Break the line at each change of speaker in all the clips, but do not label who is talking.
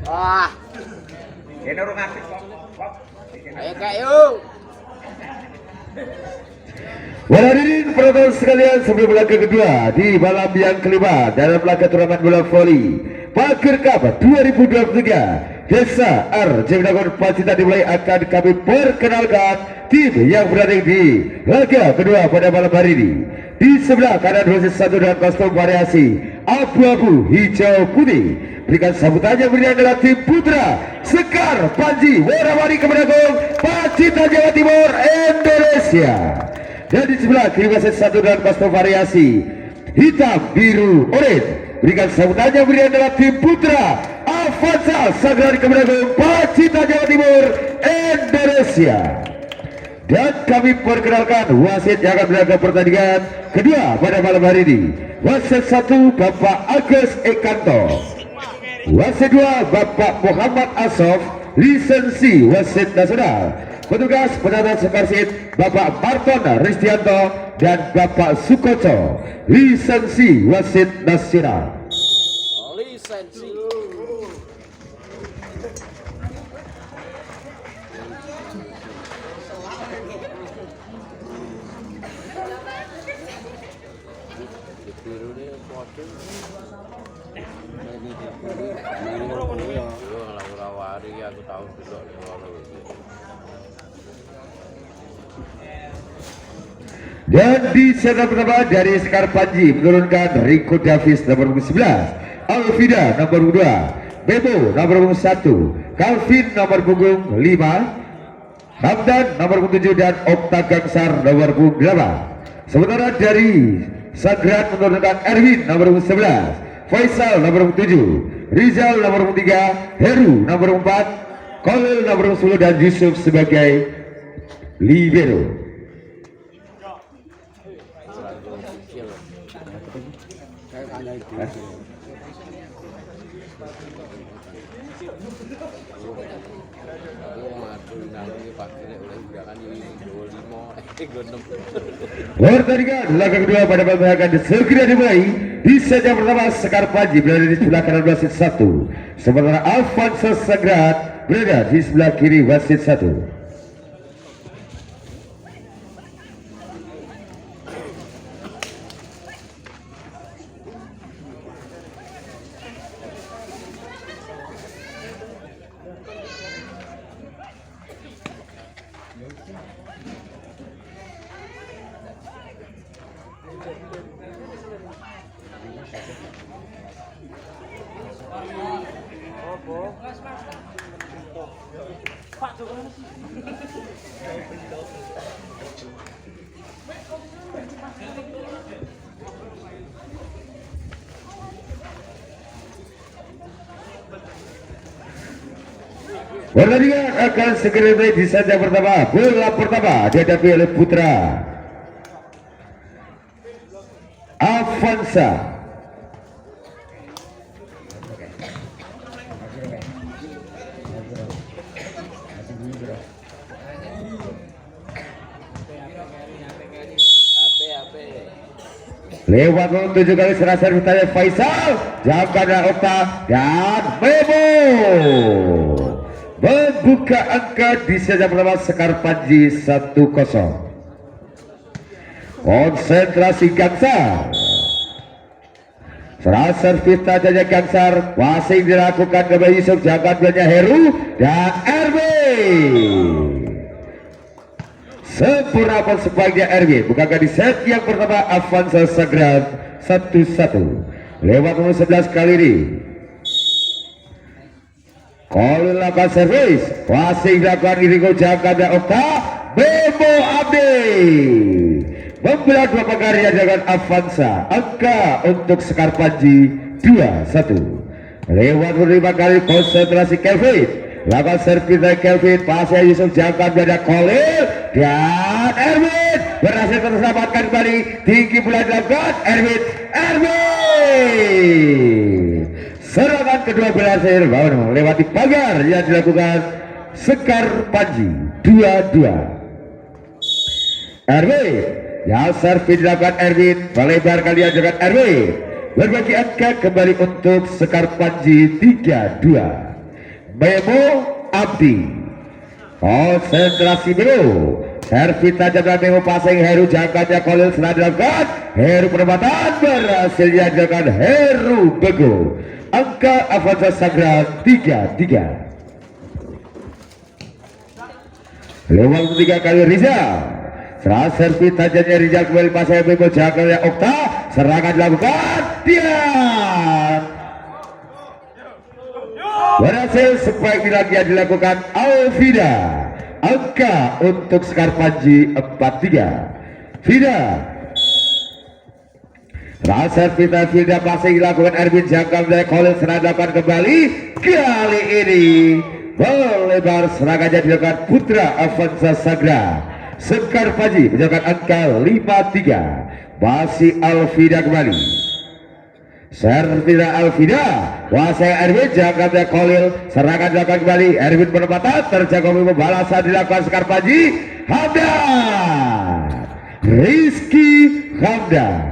Wah.
Ini orang aktif kok.
Ayo Kak yuk.
Hadirin penonton sekalian, sebelum laga kedua di malam yang kelima dalam laga turnamen bola voli Pager Cup 2023 Desa R Jemnagon Pacitan dimulai, akan kami perkenalkan tim yang berada di laga kedua pada malam hari ini. Di sebelah kanan dosis 1 dengan kostum variasi abu-abu hijau putih, berikan sambutannya berian adalah tim Putra Sekar Panji Warawari Kemenagong Pacitan Jawa Timur Indonesia. Dan di sebelah kiri wasit 1 dengan kostum variasi hitam biru oranye, berikan sambutannya berian adalah tim Putra Avanza Sagran Kemenagong Pacitan Jawa Timur Indonesia. Dan kami perkenalkan wasit yang akan berlaga pertandingan kedua pada malam hari ini. Wasit 1 Bapak Agus Ekanto, wasit 2 Bapak Muhammad Asof, lisensi wasit nasional. Petugas penata sekarsit Bapak Marton Ristianto dan Bapak Sukoco, lisensi wasit nasional.
Lisensi. Aku tahu dulu.
Dan di set pertama dari Sekar Panji menurunkan Rico Davis nomor 11, Alvida nomor 2, Bebo nomor 1, Calvin nomor punggung 5, Hamdan nomor 7 dan Okta Gangsar nomor 8. Sementara dari Sagran menurunkan Erwin nomor 11, Faisal nomor 7, Rizal nomor 3, Heru nomor 4, Kolil nomor 10 dan Yusuf sebagai libero. Pertandingan laga kedua pada malam hari akan segera dimulai. Di set yang pertama Sekar Panji berada di sebelah kanan wasit 1, sementara Alfonso Sagrat berada di sebelah kiri wasit 1. Pertandingan akan segera dimulai di set yang pertama. Bola pertama dihadapi oleh Putra Avanza. Lewat 7 kali serang servis dari Faisal, jangka dan Okta dan Memo membuka angka di set yang pertama. Sekar Panji 1-0. Konsentrasi Gangsar, serang servis tajamnya Gangsar, passing dilakukan kepada Yusuf, jangka duanya Heru dan RB. Sempurna pun sebaiknya RB bukankah di set yang pertama. Avanza Sagran 1-1 lewat nomor 11 kali ini. Kolil lakukan servis, passing dilakukan Irigo, jangka dan Okta. Bebo Abdi membelah dua pekarya dengan Avanza. Angka untuk Sekar Panji 2-1 lewat 5 kali. Konsentrasi Kelvin, lakukan servis dari Kelvin, pasnya Yusuf, jangka dan Kolil dan Erwin berhasil terselamatkan kembali. Tinggi pula dilakukan Erwin. Serangan kedua berhasil melewati pagar yang dilakukan Sekar Panji 2-2. Erwin yang servis dilakukan Erwin, melebar kali dengan Erwin, berbagi angka kembali untuk Sekar Panji 3-2. Memo Abdi. Konsentrasi Memo. Servis tajam dan Memo passing Heru, jangkanya Khalil setelah dilakukan. Heru penempatan berhasil diajarkan Heru Bego. Angka Avanza Sagra 3-3. Lewat ketiga kali Rizal. Setelah servis tajamnya Rizal kembali passing Memo, jangkanya Okta. Serangan dilakukan. Tian. Berhasil spike lagi dilakukan Alvida. Angka untuk Sekar Panji 4-3. Vida. Rasa Vida masih dilakukan Erwin, jangka dari Khalil, serangan dilakukan kembali. Kali ini melebar, serangannya dilakukan Putra Avanza Sagra. Sekar Panji menjaga angka 5-3. Masih Alvida kembali. Servida Alvida, kuasai Erwin, jangka dari Khalil, serangan dilakukan kembali. Erwin penempatan, terjaga pembalasan dilakukan Sekar Panji. Hamdan Rizky Hamdan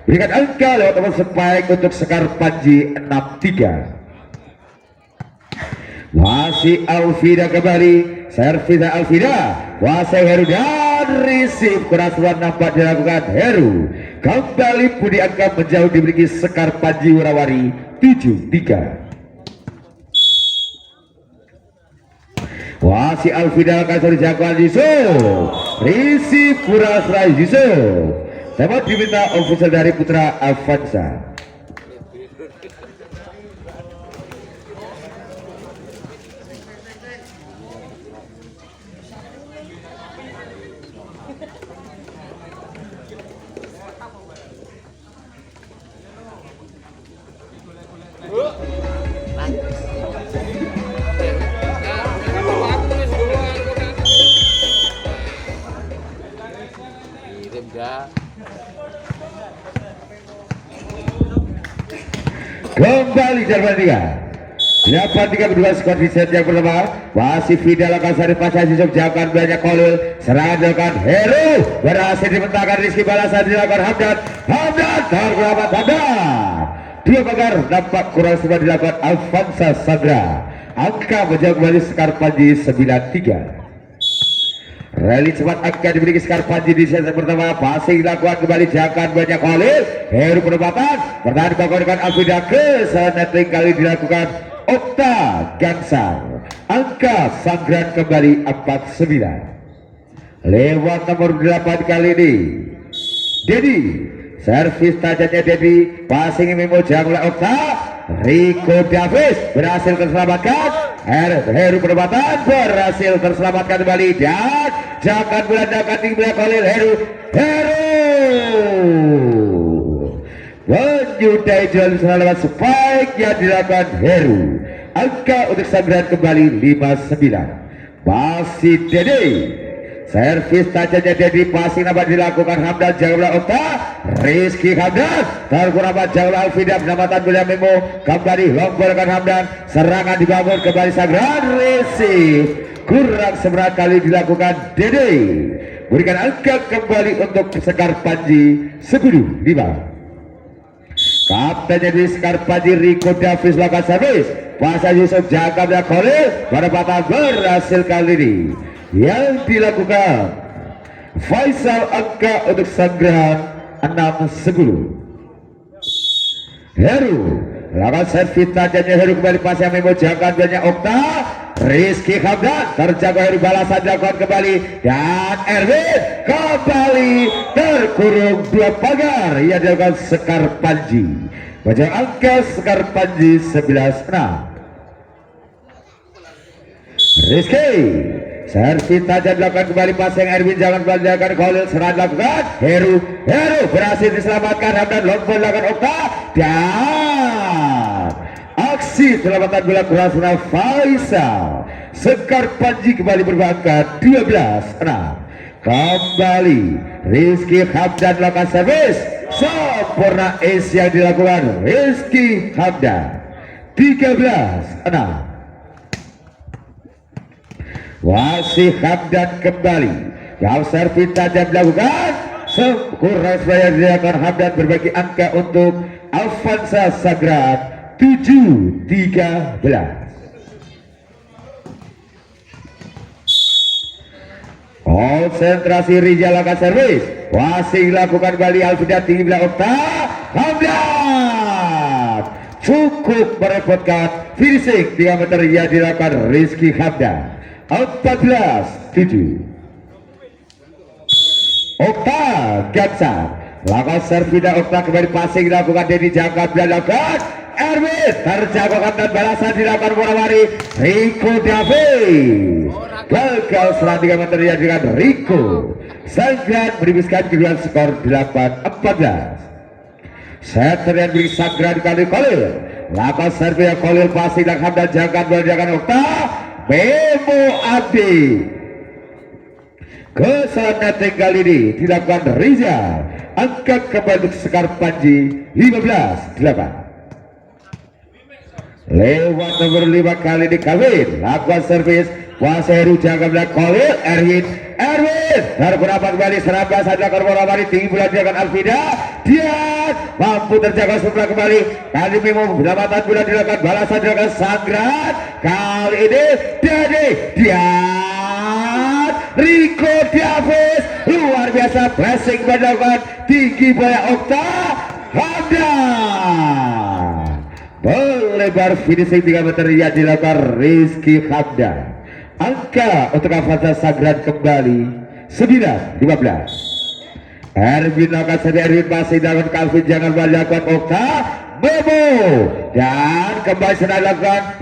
berikan angka lewat nomor spike untuk Sekar Panji 6-3. Masih Alvida kembali. Servida Alvida, kuasai Heru dan receive kerasuan nampak dilakukan Heru. Kembali Budi angka menjauh dimiliki Sekar Panji Warawari 7-3. Masih Alvida akan sorry jangkauan Yusuf. Receive kurasrai Yusuf. Dapat diminta official dari Putra Avanza. Kembali Jerman 3 8-3 berdua skor di set yang pertama. Masih Vida lakukan sari pasang Yusuf, jangkaan banyak Khalil, serangan dilakukan Heru, berhasil dimentahkan Rizky, balasan dilakukan Hamdan tergerabat Hamdan. Dua pagar nampak kurang sempat dilakukan Avanza Sagra. Angka menjauh kembali Sekar Panji 9-3. Rally cepat angka dimiliki Sekar Panji di set pertama. Passing dilakukan kembali, jangkaan banyak Khalil. Heru penempatan, pertahanan dibangun dengan Alvida, ke sana kali dilakukan Okta Gansar. Angka Sanggran kembali 4-9. Lewat nomor 8 kali ini Dedi. Servis tajamnya Dedi, passing Memo, jangkau oleh Okta. Rico Davis berhasil terselamatkan. Heru penempatan berhasil terselamatkan kembali, dan jangan belandakan tinggi belakang Khalil. Heru menyudahi jual selamat spike yang dilakukan Heru. Angka untuk Sanggran kembali 5-9. Masih Dede. Servis tajamnya Dedi, passing nampak dilakukan Hamdan, jangka Okta. Rizky Hamdan terkurang jauh Alvida, penamatan William Memo, kembali lombarkan Hamdan, serangan dibangun kembali Sangran, receive kurang seberat kali dilakukan Dede. Berikan angka kembali untuk Sekar Panji 10-5. Kaptennya di Sekar Panji Rico Davis lakukan servis, pasang Yusuf, jaga belakang Khalil, penempatan berhasil kali ini yang dilakukan Faisal. Angka untuk Sangran 6-10. Heru lakukan servis tajamnya Heru, kembali pasang Memo, jangkaan banyak Okta. Rizky Hamdan terjaga Heru, balasan dilakukan kembali, dan Erwin kembali terkurung dua pagar yang dilakukan Sekar Panji. Bajang angka Sekar Panji 11-6. Rizky servis tajam dilakukan kembali, pasang Erwin, jangan belanjakan Khalil, serangan dilakukan Heru berhasil diselamatkan Hamdan, lompat dilakukan Okta, dan aksi selamatan bola keras Faisal. Sekar Panji kembali berbangkat 12-6. Kembali Rizky Hamdan melakukan servis sempurna, ace yang dilakukan Rizky Hamdan 13-6. Masih Hamdan kembali, yang servis tajam dilakukan, sempurna yang dilakukan Hamdan, berbagi angka untuk Avanza Sagra 7-13. Konsentrasi Rizal akan servis. Wasit lakukan kembali Alfida tinggi belakang Okta. Hamdan cukup merepotkan. Finishing 3 meter yang dilakukan Rizky Hamdan. 14-7. Okta Gansar lakukan servida. Okta kembali passing dilakukan Denny Jangka dilakukan Erwin terjangkaukan dan balasan dilakukan Morawari. Rico David gagal serang 3 meter yang dengan Rico. Sanggran menibiskan kedudukan skor 8-14. Setter yang beri Sanggran kali Kolil lakukan servida. Kolil passing dan Hamdan jangka dilakukan Okta. Memo Adi kesana tinggal ini dilakukan Rizal. Angkat kembali Sekar Panji 15-8. Lewat nomor 5 kali di Kawin lakukan servis. Waseru jaga belakang Kolil. Erwin terberapa kembali serabas saja korban tinggi bulan dilakukan Alvida. Dia mampu terjaga sebelah kembali. Kali Memo pendapatan bulan dilakukan balasan dilakukan Sanggran. Kali ini Dede dia Rico Davis luar biasa blessing dilakukan tinggi bola Okta. Hamdan melebar finishing 3 meter yang dilakukan Rizky Hamdan. Angka untuk Avanza Sanggran kembali 9-15. Erwin akan saja Erwin masih dalam Calvin jangan melakukan Okta. Memo dan kembali sedang dilakukan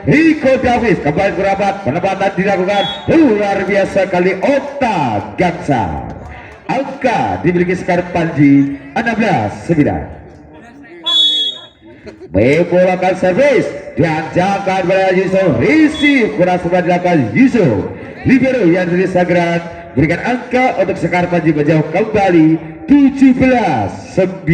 Rico Davis kembali kerabat penempatan dilakukan luar biasa kali Okta Gansar. Angka dimiliki Sekar Panji 16-9. Memo akan servis dan jangan pada Yusuf receive kurang sempat dilakukan Yusuf. Libero yang dari Sanggran berikan angka untuk Sekar Panji menjauh kembali 17-9.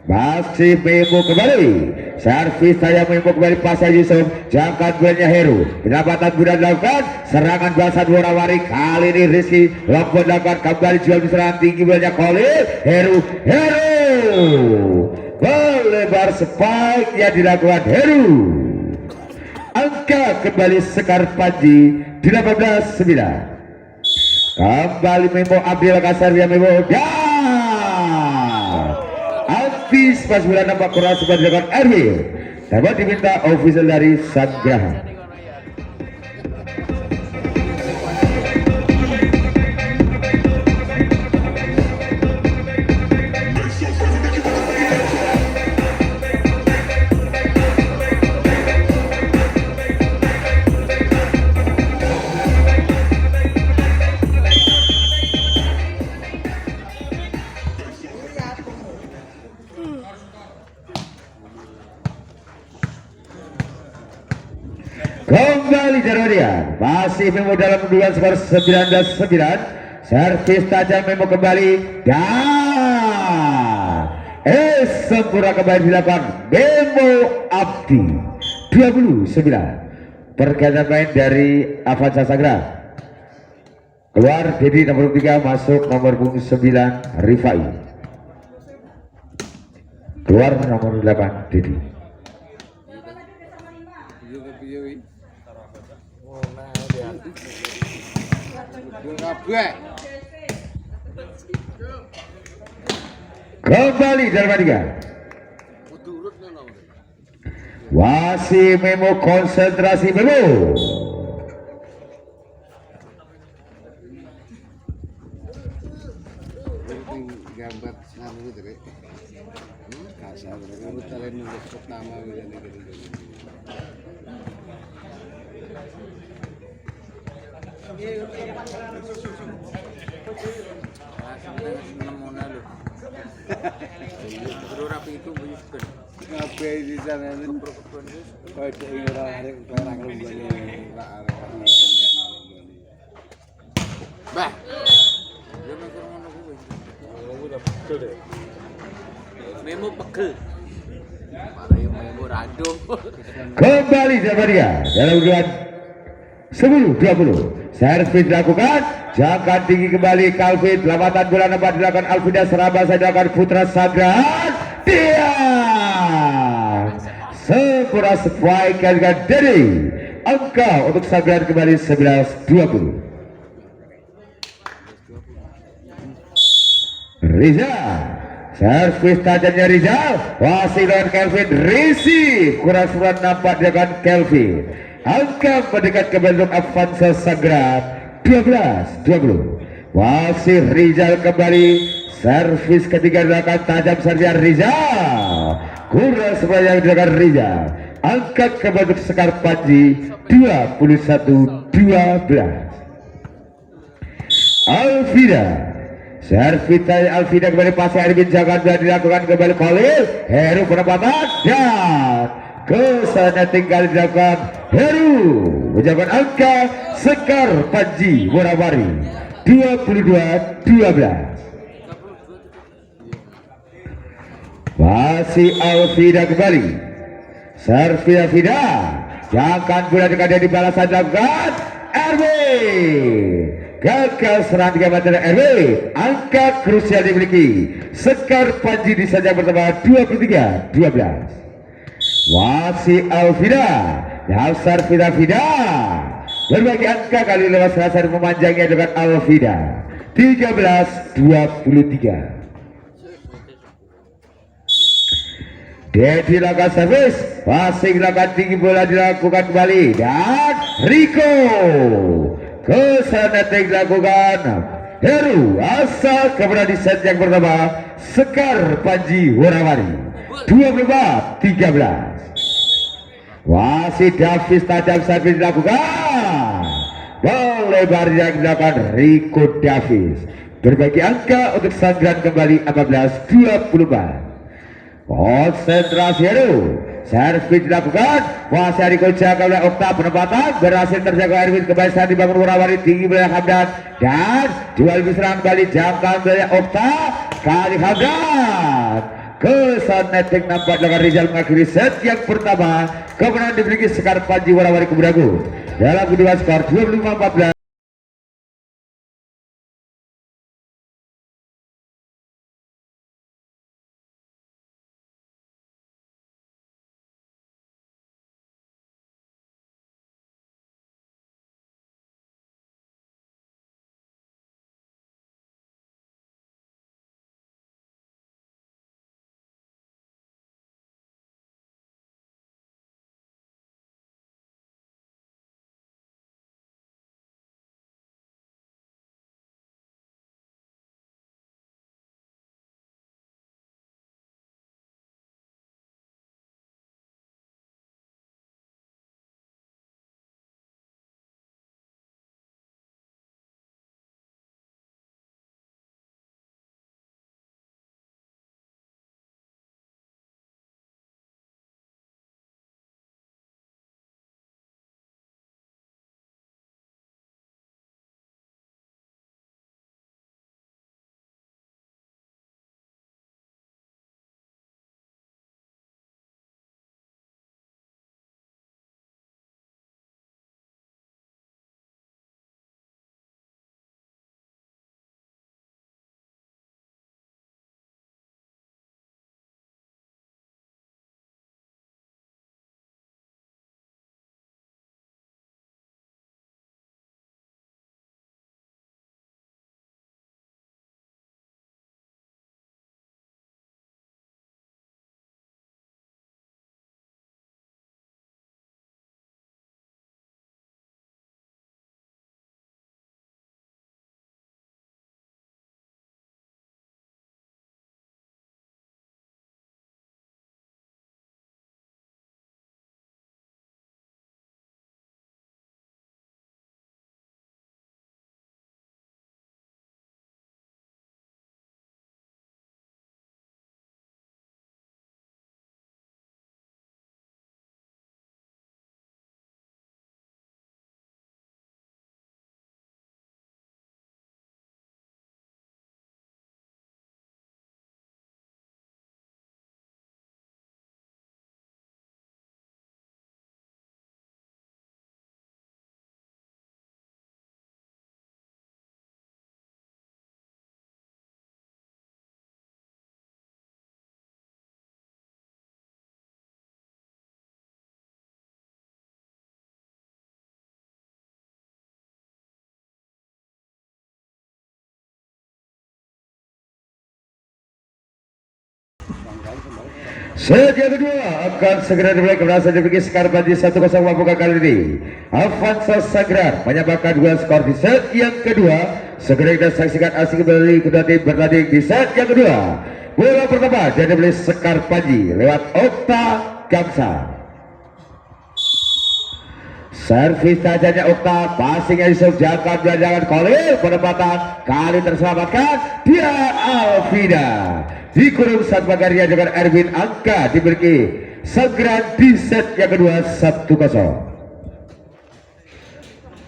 Masih Memo kembali servis saya Memo kembali pasang Yusuf jangka duelnya Heru. Pendapatan mudah dilakukan serangan balasan Morawari. Kali ini Rizky Lompon dilakukan kembali jual serangan tinggi duelnya Kolil. Heru melebar spike yang dilakukan Heru. Angka kembali Sekar Panji 18-9. Kembali Memo Abdil Kasar yang Memo dan habis pas bulan nampak kurang sempat dilakukan Erwin. Dapat diminta official dari Sanggraha. Kembali Jarodian masih Memo dalam kedudukan skor 19-9. Servis tajam Memo kembali dan sempurna kembali dilakukan Memo Abdi 29. Pergantian main dari Avanza Sanggran. Keluar Dedi nomor 3 masuk nomor 9 Rifai. Keluar nomor 8 Dedi. Kembali dalam tiga. Masih Memo konsentrasi Memo.
Gambar dulu tadi. Kasar, rambut kalian nulis pertama begini. Rapi itu bukan. Ngapain di sana itu? Kalau ini orang bah. Memo pegel. Memo random.
Kembali Jabaria dalam urutan 10-20. Servis dilakukan, jangka tinggi kembali Calvin, selamatan bola nampak dilakukan Alvida Serabas dilakukan Putra Sanggran. Dia sempurna spike dengan Dedi. Angka untuk Sanggran kembali 11-20. Rizal, servis tajamnya Rizal, wasit lawan Kelvin, receive kurang surat nampak dengan Kelvin. Angka mendekat ke bentuk Avanza Sagrat 12-20. Wasit Rizal kembali, servis ketiga dilakukan tajam servis Rizal. Kurang sebanyak dilakukan Rizal. Angkat ke bentuk Sekar Panji 21-12. Alvida, servis Alvida kembali pasang Erwin, jangan dilakukan kembali Khalil. Heru penempatan dan kesana tinggal dilakukan Heru. Menjaga angka Sekar Panji Worawari 22-12. Masih Alvida kembali, servis Alvida, jangan bola dekat di balasan dilakukan Erwin. Gagal serang 3 meter Erwin. Angka krusial dimiliki Sekar Panji di saja pertama 23-12. Masih Alvida, dasar Vida berbagi angka kali lewat selesai memanjangnya dengan Alvida 13-23. Dedi lakukan servis, passing lakukan tinggi, bola dilakukan kembali dan Rico ke sana dilakukan Heru, asal kemudian di set yang pertama Sekar Panji Worawari 24-13. Wasit Davis tajam servis dilakukan, lebar yang dilakukan Rico Davis berbagi angka untuk Sanggran kembali 14-24. Konsentrasi Heru, servis dilakukan, kuasa dikocak oleh Okta, penempatan berhasil terjaga Erwin, kembali saat dibangun Worawari tinggi oleh Hamdan dan jual diserang kembali jangkauan oleh Okta kali Hamdan. Kesan netting nampak dengan Rizal mengakhiri set yang pertama, kemenangan dimiliki Sekar Panji Worawari Kebudagu dalam kedua skor 25-14. Set yang kedua akan segera dimulai keberhasilan dimiliki skor Panji 1-0 membuka kali ini. Avanza Sagrar menyamakan dua skor di set yang kedua. Segera kita saksikan aksi kembali kedua tim bertanding di set yang kedua. Bola pertama jadi beli Sekar Panji lewat Okta Gamsa. Servis tajamnya Okta, passingnya Yusuf Jangka belanjangan Kolil, penempatan kali terselamatkan dia Alvida. Dikurung saat bagarnya dengan Erwin angka dimiliki Sagran di set yang kedua 1-0.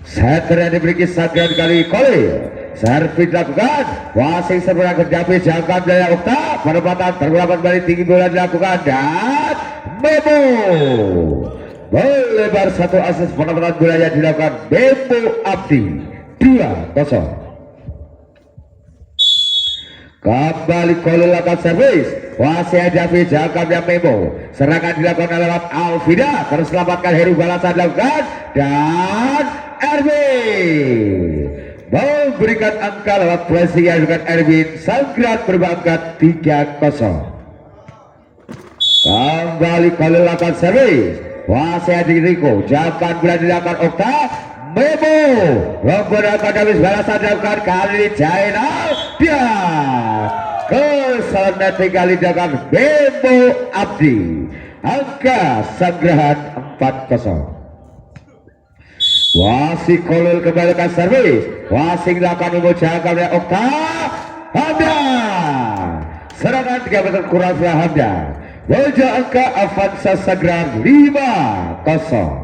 Set yang dimiliki Sagran kali Kolil. Servis dilakukan, wasit seberang ke David Jangka belanjang Okta, penempatan terulang kembali tinggi bola dilakukan dan Memo. Melebar satu asis penempatan bola yang dilakukan Memo Abdi 2-0. Kembali Kolil lakukan servis, wasit David Jangka yang Memo. Serangan dilakukan lewat Alvida, terselamatkan Heru balasan dilakukan dan Erwin memberikan angka lewat pressing yang dilakukan Erwin. Sangkrat berangkat 3-0. Kembali Kolil lakukan servis, wasit Riko Jangka bola dilakukan Okta. Memo menggunakan habis balasan dilakukan kali ini Jainal dia kesalahan kali dilakukan Memo Abdi. Angka Sanggerahan 4-0. Wasit Kolil kembalikan servis, wasit dilakukan Memo Jangka oleh Okta Hamda. Serangan 3 meter kurang setelah Hamda. Wajah angka Avanza Sagran 5-0.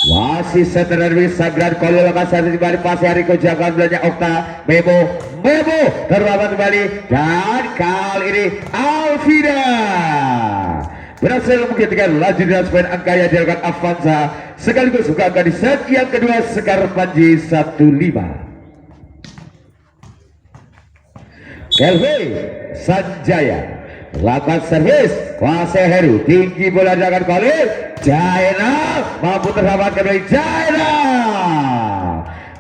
Wasit center dari Sagran Kolil lakukan servis kembali pasi Riko Jangka belanja Okta. Memo terlambat kembali dan kali ini Alvida berhasil menghentikan laju dengan poin angka yang dilakukan Avanza sekaligus buka angka di set yang kedua. Sekar Panji 1-5. Kelvin Sanjaya lakukan servis, wasit Heru tinggi bola dilakukan Kolil. Jaina mampu terhambat kembali. Jaina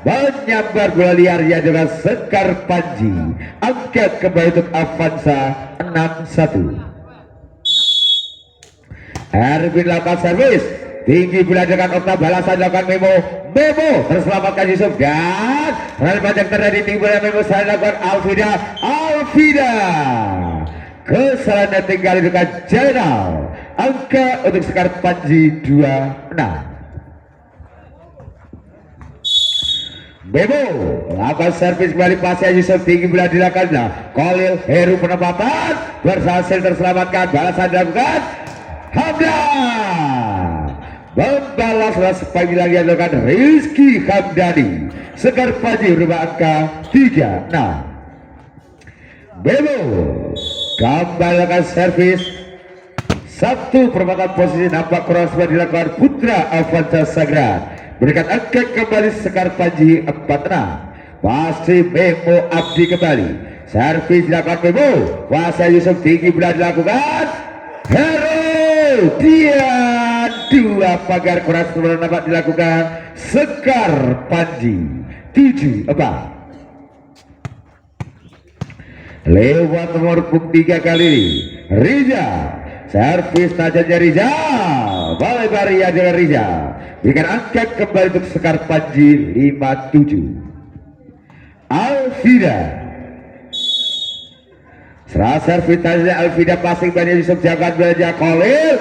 menyambar bola liarnya dengan Sekar Panji. Angkat kembali untuk Avanza 6-1. Erwin lakukan servis, tinggi bola dengan Okta balasan dilakukan Memo terselamatkan Yusuf dan rally panjang terjadi tinggi bola Memo saya lakukan Alvida. Kesalahan tinggal dengan Jainal. Angka untuk Sekar Panji 2-6. Memo lakukan servis kembali pasnya Yusuf tinggi bola dilakukan Kolil. Heru penempatan berhasil terselamatkan, balasan dilakukan Hamda. Membalas sepagi lagi yang dilakukan Rizky Hamdani. Sekar Panji berubah angka 3-6. Memo kembali lakukan servis, satu perempatan posisi nampak kurang sudah dilakukan Putra Avanza Sagran. Berikan angka kembali Sekar Panji 4-6. Pasti Memo Abdi kembali. Servis dilakukan Memo, kuasa Yusuf tinggi bola dilakukan Heru dia dua pagar kurang sudah nampak dilakukan Sekar Panji 7-4. Lewat nomor 3 kali ini Riza, servis tajamnya Riza, balai baria dengan Riza, berikan angkat kembali untuk Sekar Panji 5-7. Alvida serah servis tajamnya Alvida, passing banyak Yusuf Jangka belanja Kolil.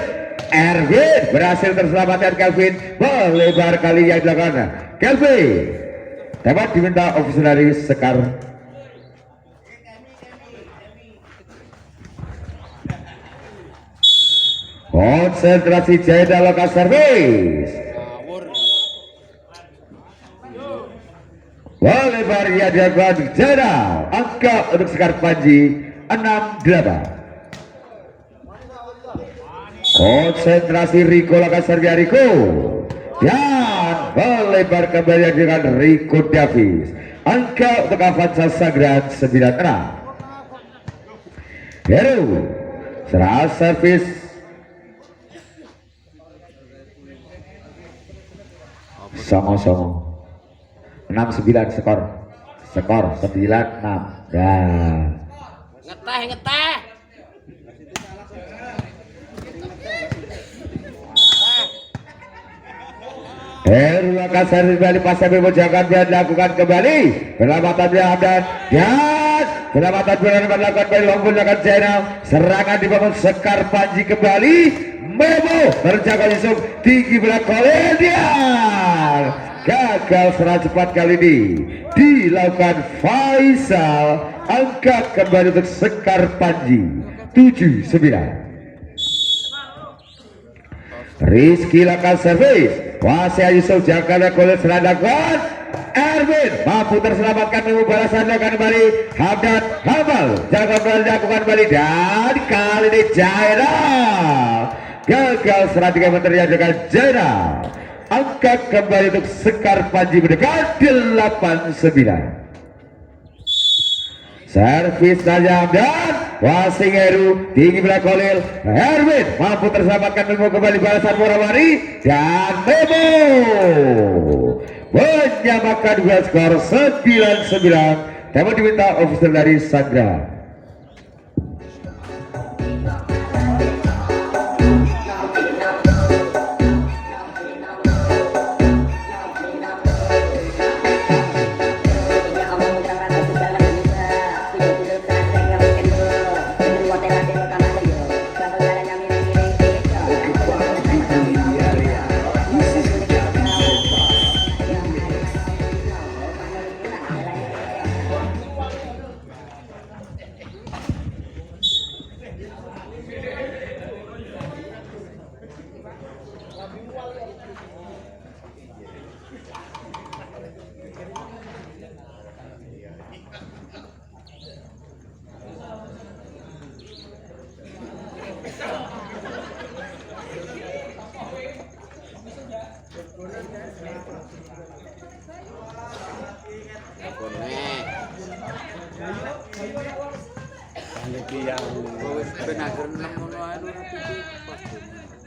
Erwin berhasil terselamatkan Kelvin, melebar kali yang dilakukan Kelvin. Tembak diminta ofisial dari Sekar. Konsentrasi Jainal lakukan servis, melebar yang dilakukan Jainal. Angka untuk Sekar Panji 6-8. Konsentrasi Riko lakukan servis Riko dan melebar kembali dengan Riko Davis. Angka untuk Avanza Sagran 9-6. Heru serah servis songo 6-9 skor 9-6 dan
ngeteh
Heru akan servis kembali pasang Memo jangan biar dilakukan kembali penyelamatan Hamdan dan penyelamatan bola dilakukan kembali Lombok dilakukan Zainal serangan dibangun Sekar Panji kembali Memo terjaga Yusuf tinggi belakang Koledian gagal serangan cepat kali ini dilakukan Faisal angkat kembali untuk Sekar Panji 7-9. Rizky lakukan servis Wasya Yusuf jangkauan Kolej serangkan Erwin mampu terselamatkan Memo balasan dilakukan kembali Hamdan Hamal jangkauan dilakukan kembali dan kali ini Jainal gagal serang 3 meter yang dengan Jainal angkat kembali untuk Sekar Panji mendekat 8-9. Servis Najam dan Wasing Heru tinggi belakang Kolil Erwin mampu terselamatkan Memo kembali balasan Morawari dan Memo menyamakan dua skor 9-9. Tema diminta official dari Sandra.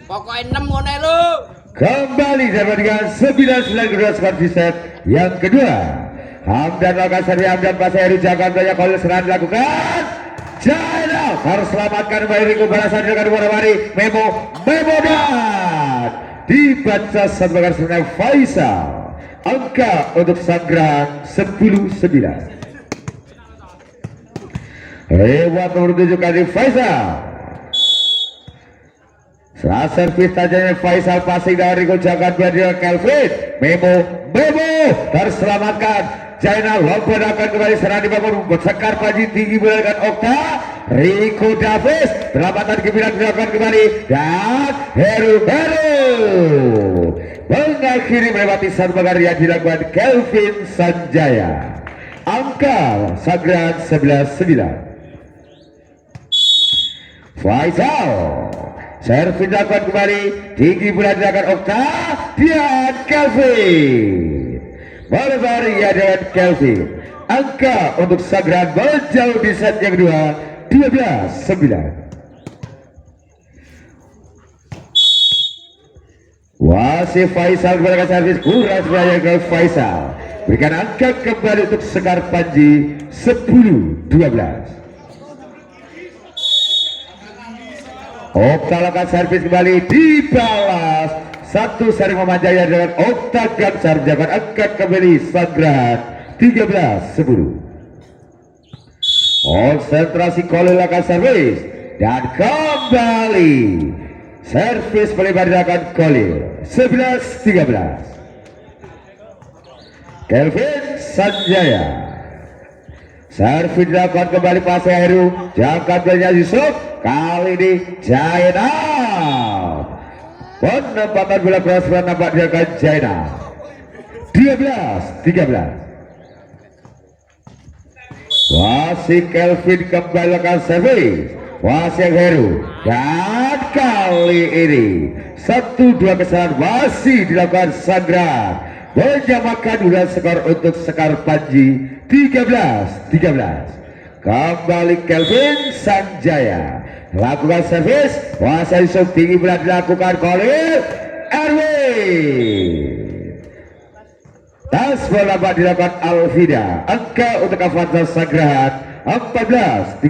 Pokoknya 6 ngono lu.
Kembali dapat dengan 9-9 kedua skor di set yang kedua. Hamdan lakukan servis Hamdan pasang Heru jaga banyak Kolil serangan dilakukan Jainal harus selamatkan kembali Riko balasan dengan Morawari Memo dan dibaca sebagai serangan Faisal angka untuk Sanggrahan 10-9. Lewat nomor 7 kali Faisal setelah servis tajamnya Faisal passing dari Riko jaga banyak Kelvin Memo terselamatkan Jainal Lombok akan kembali serang dibangun Sekar Panji tinggi menggunakan Okta Riko Davis selamatan gembira dilakukan kembali dan Heru mengakhiri melewati satu pagar yang dilakukan Kelvin Sanjaya angka Sanggrahan 11-9. Faisal servis dilakukan kembali tinggi bulan dilakukan Okta dan Kelvin Morawari dengan Kelvin angka untuk Sanggrahan menjauh di set yang kedua 12-9. Wasif Faisal menggunakan servis kurang sebenarnya ke Faisal berikan angka kembali untuk Sekar Panji 10-12. Okta lakukan servis kembali dibalas satu sering memanjaya dengan Okta Gansar jangan angkat kembali Sanggrahan 13-10. Konsentrasi Kolil lakukan servis dan kembali servis melebar dilakukan Kolil 11-13. Kelvin Sanjaya servis dilakukan kembali pasang Heru jangka belnya Yusuf kali ini Jainal penempatan bola keras nampak dilakukan Jainal 12-13. Wasing Kelvin kembali lakukan servis Wasing Heru dan kali ini 1-2 kesalahan masih dilakukan Sanggrahan menyamakan ulang skor untuk Sekar Panji 13-13. Kembali Kelvin Sanjaya lakukan servis Wasya Yusuf tinggi berat dilakukan Kolil Erwin tas bola dilakukan Alvida angka untuk Avanza Sanggrahan 14-13.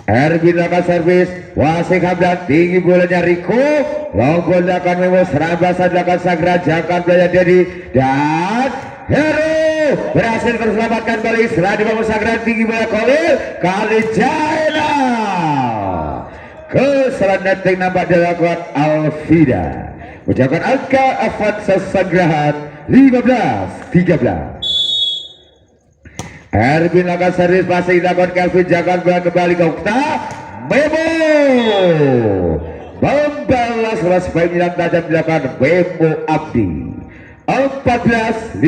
Erwin lakukan servis, wasit Hamdan, tinggi bolanya Riko, long ball dilakukan Memo, serangan balasan dilakukan Sagra, jangkauan bola Dedi, dan Heru berhasil terselamatkan kali setelah dibangun Sagra, tinggi bola Kolil, kali Jaina. Kesalahan netting nampak dilakukan Alvida, menjauhkan angka Avanza Sagrahan 15-13. Erwin lakukan servis, masih dilakukan Kelvin, jangan bola kembali ke Okta Memo, membalas bola sebaik menyerang tajam dilakukan Memo Abdi 14-15.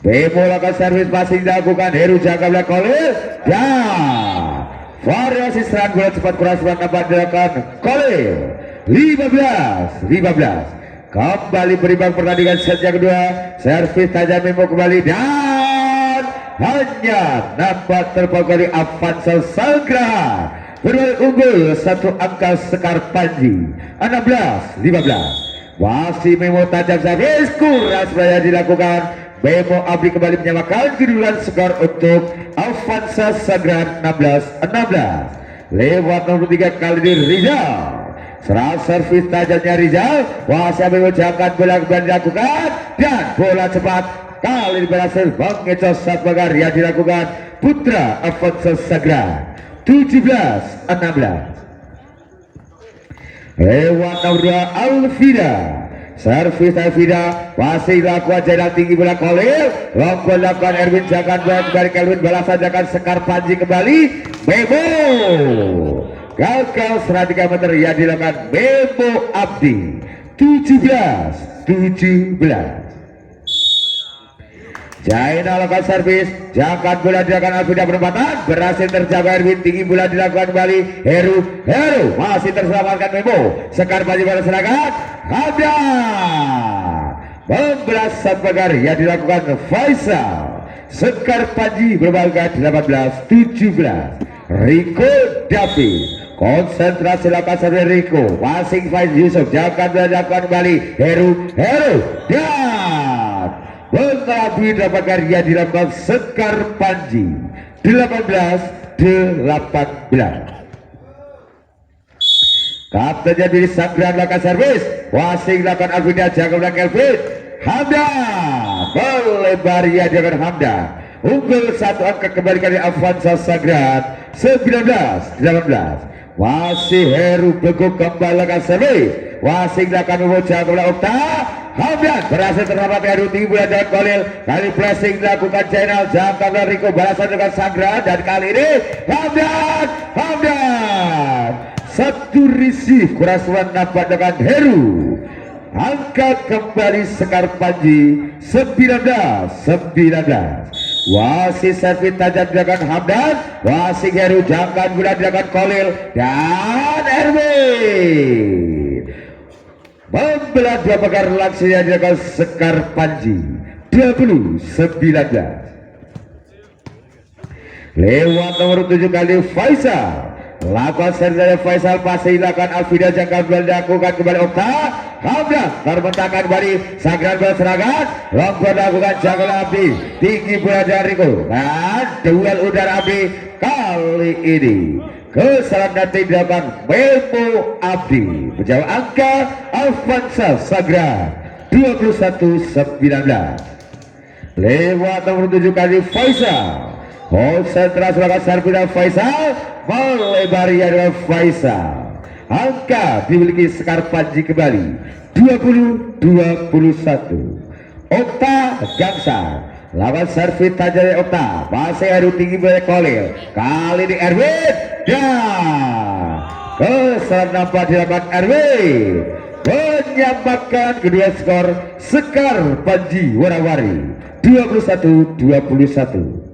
Memo lakukan servis, masih dilakukan Heru, jaga bola Kolil, dan variasi serangan bola cepat kurang serangan dapat dilakukan Kolil 15-15. Kembali berimbang pertandingan set yang kedua, servis tajam Memo kembali, dan hanya nampak terpaut dari Avanza Sagra berbalik unggul satu angka Sekar Panji 16-15. Masih Memo tajam servis, kuras beraya dilakukan Memo Abdi kembali menyamakan kedudukan skor untuk Avanza Sagra 16-16. Lewat nomor 3 kali ini Rizal, serang servis tajamnya Rizal, wasit Memo jangkauan bola kembali dilakukan, dan bola cepat kali ini berhasil mengecos saat pagar yang dilakukan Putra Avanza Sagra 17-16. Lewat nomor 2 Alvida, servis Alvida, masih dilakukan Jainal, tinggi bola Kolil, long ball dilakukan Erwin, jangkauan bola kembali Kelvin, balasan dilakukan Sekar Panji kembali Memo, gagal 103 meter yang dilakukan Memo Abdi 17-17. Jaina lakukan servis, jangkauan bola dilakukan Alvida, perempatan berhasil terjaga Erwin, tinggi bola dilakukan kembali Heru masih terselamatkan Memo. Sekar Panji pada serangan Hamdan, membelas saat pagar yang dilakukan Faisal. Sekar Panji berbalik 18-17. Riko David, konsentrasi lakukan servis Riko, passing Faiz Yusuf, jangkauan bola dilakukan kembali Heru, dan mengelabui dapatkan yang dilakukan Sekar Panji 18-18. Kaptennya diri Sagra melakukan servis, passing dilakukan Alvida, jangkauan bola Kelvin, Hamdan melebar yang dilakukan Hamdan, unggul satu angka kembali dari Avanza Sagra 19-18. Masih Heru Beguk kembali lakukan servis, wasing dilakukan memojang bola Okta Hamdan, berhasil terdapat Heru, tinggi bola dengan Kolil, kali pressing dilakukan Jainal, jangka bola Riko, balasan dengan Sagra, dan kali ini Hamdan satu receive kurasuan nampak dengan Heru, angkat kembali Sekar Panji 19-19. Wasit servis tajam dilakukan Hamdan, wasit Heru, jangkauan bola dilakukan Kolil, dan Erwin membelah dua pagar langsung yang dilakukan Sekar Panji 20-19. Lewat nomor 7 kali Faisal, lakukan servis Faisal, pasti dilakukan Alvida, jangkauan bola dilakukan kembali Okta Hamdan, terbentangkan kembali Sagra berserangan, long ball dilakukan jangkauan Abdi, tinggi bola dari Riko, dan duel udara Abdi kali ini kesalahan nanti dilakukan Memo Abdi, menjauh angka Avanza Sagra 21-19. Lewat nomor 7 kali Faisal, konsentrasi lakukan servis Faisal, melebar dengan Faisal, angka dimiliki Sekar Panji kembali 20-21. Okta Gangsa lawan servis tajam Okta, masih Heru, tinggi bola Kolil, kali ini Erwin, dan kesalahan nampak dilakukan Erwin, menyamakan kedua skor Sekar Panji Warawari 21-21.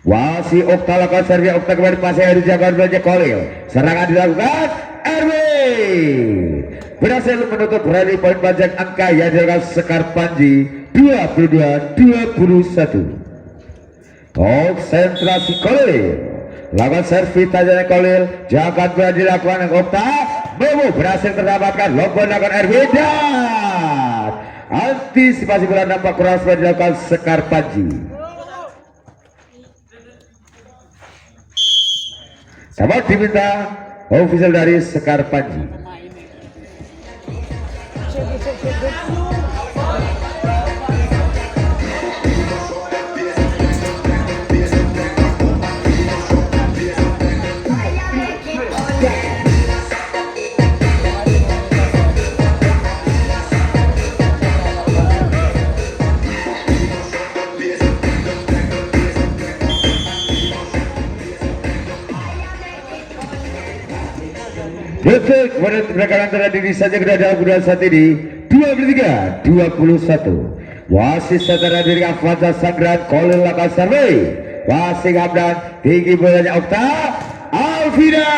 Masih Okta lakukan servis, Okta kembali pasang Heru, jangkauan bola Kolil, serangan dilakukan Erwin, berhasil menutup rally poin panjang angka yang dilakukan Sekar Panji 22-21. Konsentrasi Kolil, lakukan servis tajam Kolil, jangkauan bola dilakukan Okta Memo, berhasil terdapatkan long ball dilakukan Erwin, dan antisipasi bola nampak keras dilakukan Sekar Panji. Sama diminta official dari Sekar Panji. Detik menit mereka antara diri saja berada dalam saat ini 23-21. Wasit setara diri Avanza Sangran Kolil Laka Sarway. Wasit Hamdan tinggi bolanya Okta Alvida.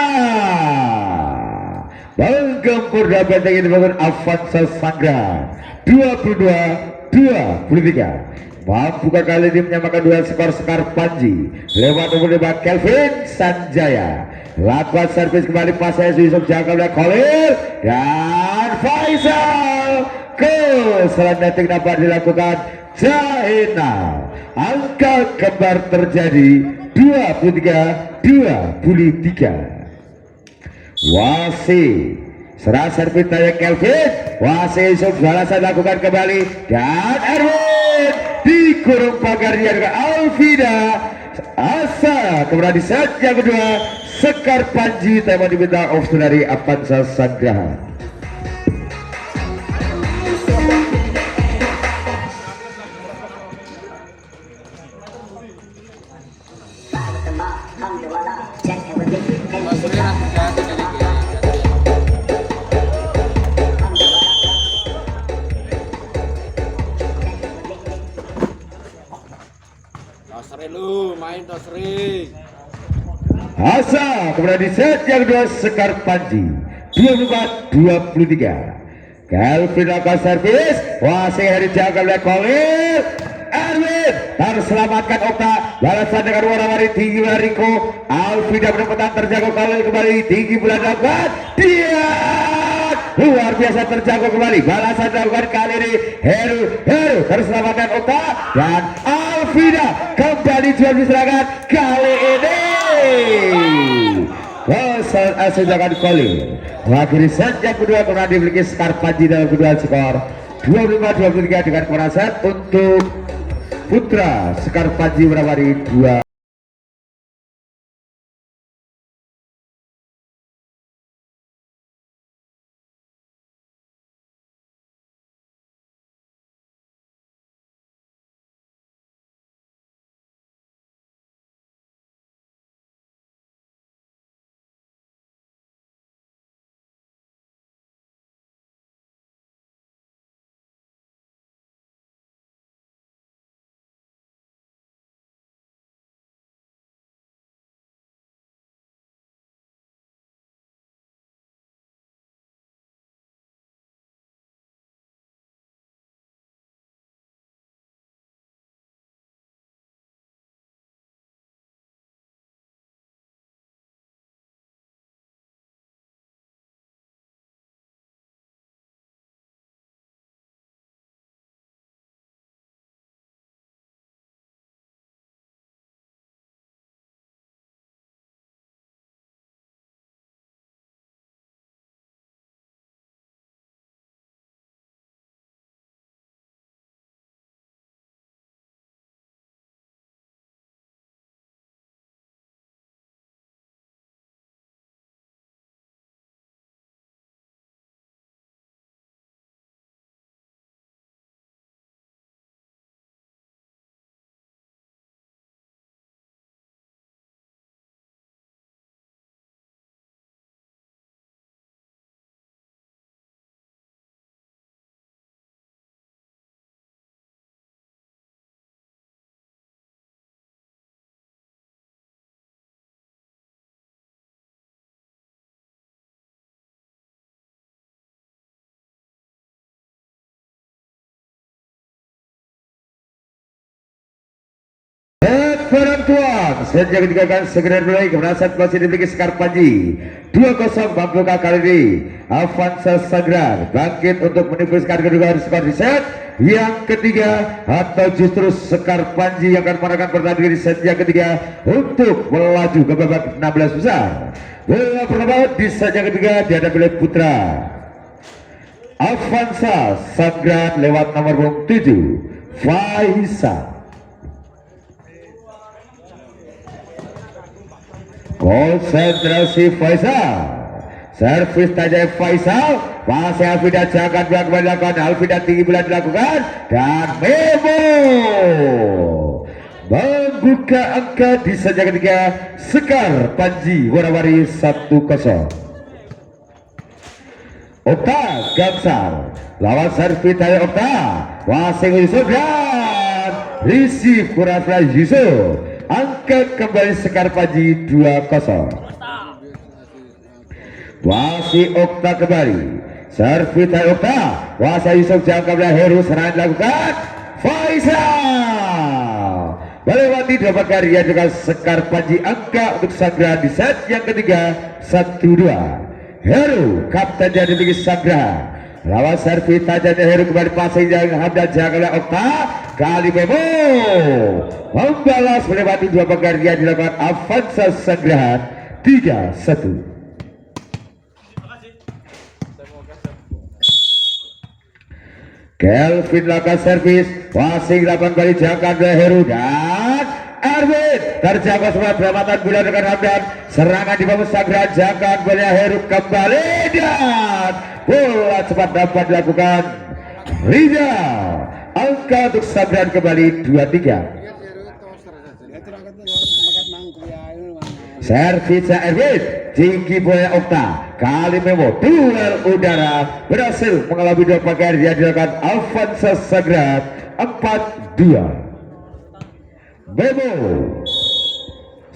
Menggempur dapat ingin dibangun Avanza Sangran 22-23. Mampukan kali ini menyamakan dua skor Sekar Panji lewat nomor 5 Kelvin Sanjaya. Lakukan servis kembali pasnya Yusuf Jaka oleh Khalil dan Faisal. Selanjutnya dapat dilakukan Jainal. Angka kembar terjadi 23-23. Wasit serah servis tanya Kelvin. Wasit Yusuf balasan lakukan kembali dan Erwin dikurung pagarnya dengan Alvida. Asa kemudian di set yang kedua Sekar Panji tema diminta offside dari Avanza Sanggraha.
Sering lu main tuh sering.
Asa kemudian di set yang kedua Sekar Panji 24-23. Kelvin akan servis. Wasit hari jaga oleh Khalil. Erwin terselamatkan Okta. Balasan dengan warna-warni tinggi Riko. Alvida penempatan terjaga Khalil kembali tinggi bulan dapat. Dia luar biasa terjaga kembali. Balasan dilakukan kali ini Heru terselamatkan Okta dan Alvida kembali jual diserahkan kali ini. Wasit asejakan Khalil mengakhiri set yang kedua karena dimiliki Sekar Panji dalam kedua skor 25-23 dengan kemenangan untuk putra Sekar Panji Merawari 2. Penentuan set yang ketiga kan segera mulai kemenangan masih dimiliki Sekar Panji 2-0. Mampukah kali ini Avanza Sangran bangkit untuk menimbulkan kedua skor di set yang ketiga, atau justru Sekar Panji yang akan memenangkan pertandingan di set yang ketiga untuk melaju ke babak 16 besar. Bola pertama di set yang ketiga dihadapi oleh putra Avanza Sanggrahan lewat nomor punggung 7 Faisal. Konsentrasi Faisal, servis tajam Faisal, pasir Alvida jangan biar kembali dilakukan, Alvida tinggi bulan dilakukan, dan Memo membuka angka di set yang ketiga. Sekar Panji warawari 1-0. Okta Gangsar lawan servis tajam Okta, Wasing Yusuf dan receive Kurafla Yusuf. Angka kembali Sekar Panji 2-0. Wasi Okta kembali, servis dari Okta, Wasi Yusuf jangka belah Heru, serangan dilakukan Faisal melewati dua karya dengan Sekar Panji. Angka untuk Sanggrahan di set yang ketiga 1-2. Heru kapten yang dimiliki Sanggrahan lawan servis tajamnya Heru, kembali passing yang Hamdan jangka belah Okta. Kali Memo membalas melewati dua karya dilakukan Avanza Sanggrahan 3-1. Kelvin lakukan servis, Wasing 8 kali jangkaan oleh Heru dan Erwin terjangkau semua peramatan bulan dengan Hamdan. Serangan di bawah Sanggrahan jangkaan oleh Heru kembali dan bola cepat dapat dilakukan Rizal. Angka untuk Sanggrahan kembali 2-3. Servis Erwin, tinggi bola Okta, kali Memo duel udara berhasil mengalami dua pagar yang dilakukan Avanza Sanggrahan 4-2. Memo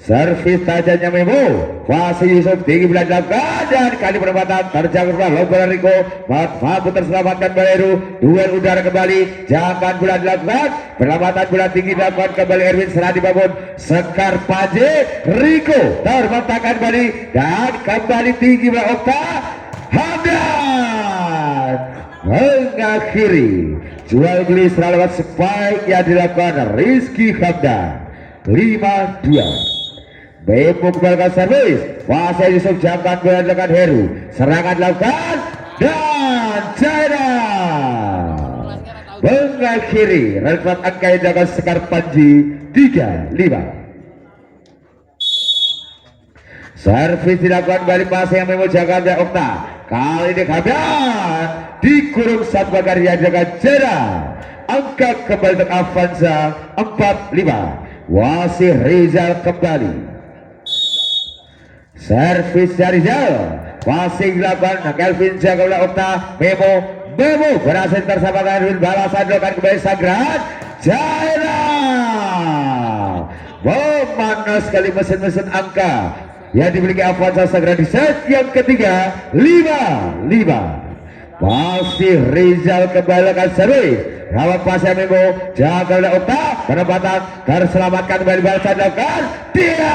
servis tajamnya Memo, Wasi Yusuf tinggi bulan dilakukan dan kali penempatan terjangkau lomba Riko mampu terselamatkan Baleru. Duel udara kembali, jangan bulan dilakukan, penempatan bulan tinggi dilakukan kembali Erwin, serah dibangun Sekar Panji. Riko terbentangkan kembali dan kembali tinggi bulan Okta. Hamdan mengakhiri jual beli setelah lewat spike yang dilakukan Rizky Hamdan 5-2. Memo kembalikan servis, Wasi Yusuf jangkaan bola dilakukan Heru, serangan dilakukan dan China mengakhiri relevan angka yang dilakukan Sekar Panji 3-5. Servis dilakukan kembali, passing yang Memo jangkaan oleh Okta, kali ini Hamdan dikurung satu bakar yang dilakukan China. Angka kembali untuk Avanza 4-5. Wasi Rizal kembali, servis dari Rizal, passing dilakukan Kelvin jaga oleh Okta. Memo berhasil tersamakan Erwin, balasan dilakukan kembali Sanggrahan. Jaina memanas sekali mesin-mesin angka yang dimiliki Avanza Sanggrahan di set yang ketiga 5-5. Pasti Rizal kembali ke servis, rawat pasnya Memo jaga oleh Okta, penempatan terselamatkan kembali, balasan dilakukan dia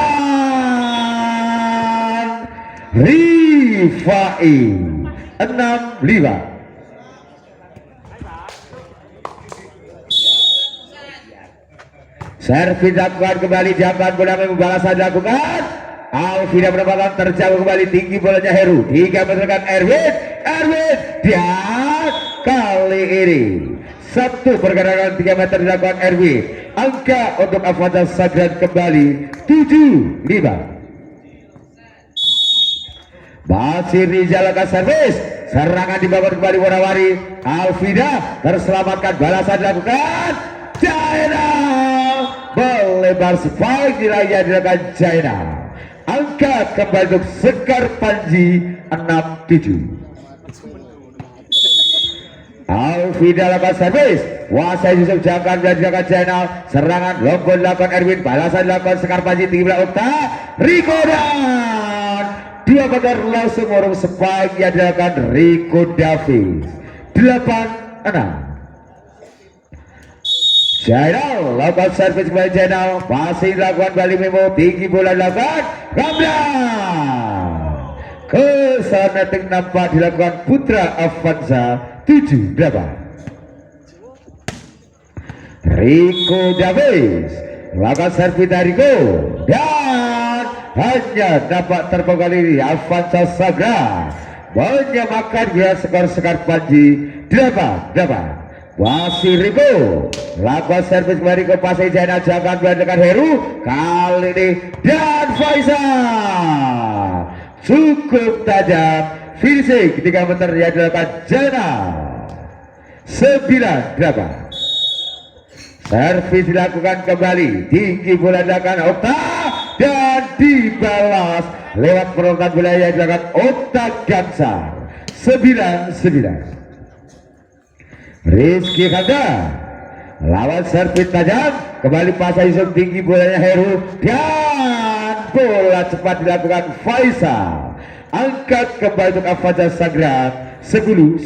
Rifai 6-5. Servis dilakukan kembali, jangkaan bola Memo, balasan dilakukan Alvida, penempatan terjauh kembali, tinggi bolanya Heru 3 meter kan Erwin dan kali ini satu pergerakan 3 meter dilakukan Erwin. Angka untuk Avanza Sanggrahan kembali 7-5. Masih Rizal akan servis, serangan dibangun kembali warawari Alvida, terselamatkan, balasan dilakukan China, melebar spike di layar dilakukan China. Angka kembali untuk Sekar Panji 6-7. Alvida lakukan servis, Wasi Yusuf jangkaan dan dilakukan China, serangan lompat dilakukan Erwin, balasan dilakukan Sekar Panji tinggi belah Okta. Riko dan dua bakar langsung orang spike yang dilakukan Riko Davis 8-6. Jainal lakukan servis kembali, Jainal masih dilakukan kembali Memo, tinggi bola dilakukan Ramdan, kesana nampak dilakukan Putra Avanza 7-8. Rico Davis melakukan servis dari Rico dan hanya dapat terpengal ini Avanza Sagra menyamakan dia skor Panji 8-8. Masih Rico melakukan servis kembali ke Pasai Jaina, jangan dengan Heru kali ini dan Faisal cukup tajam finishing ketika meter yang dilakukan Jaina 9-8. Servis dilakukan kembali, tinggi bola dilakukan Okta dan dibalas lewat penonton bola yang dilakukan Okta Gansar 9-9. Rizky Kanda lawan servis tajam kembali Pasai Yusuf, tinggi bolanya Heru dan bola cepat dilakukan Faisal, angkat kembali untuk Avanza Sagra 10-9.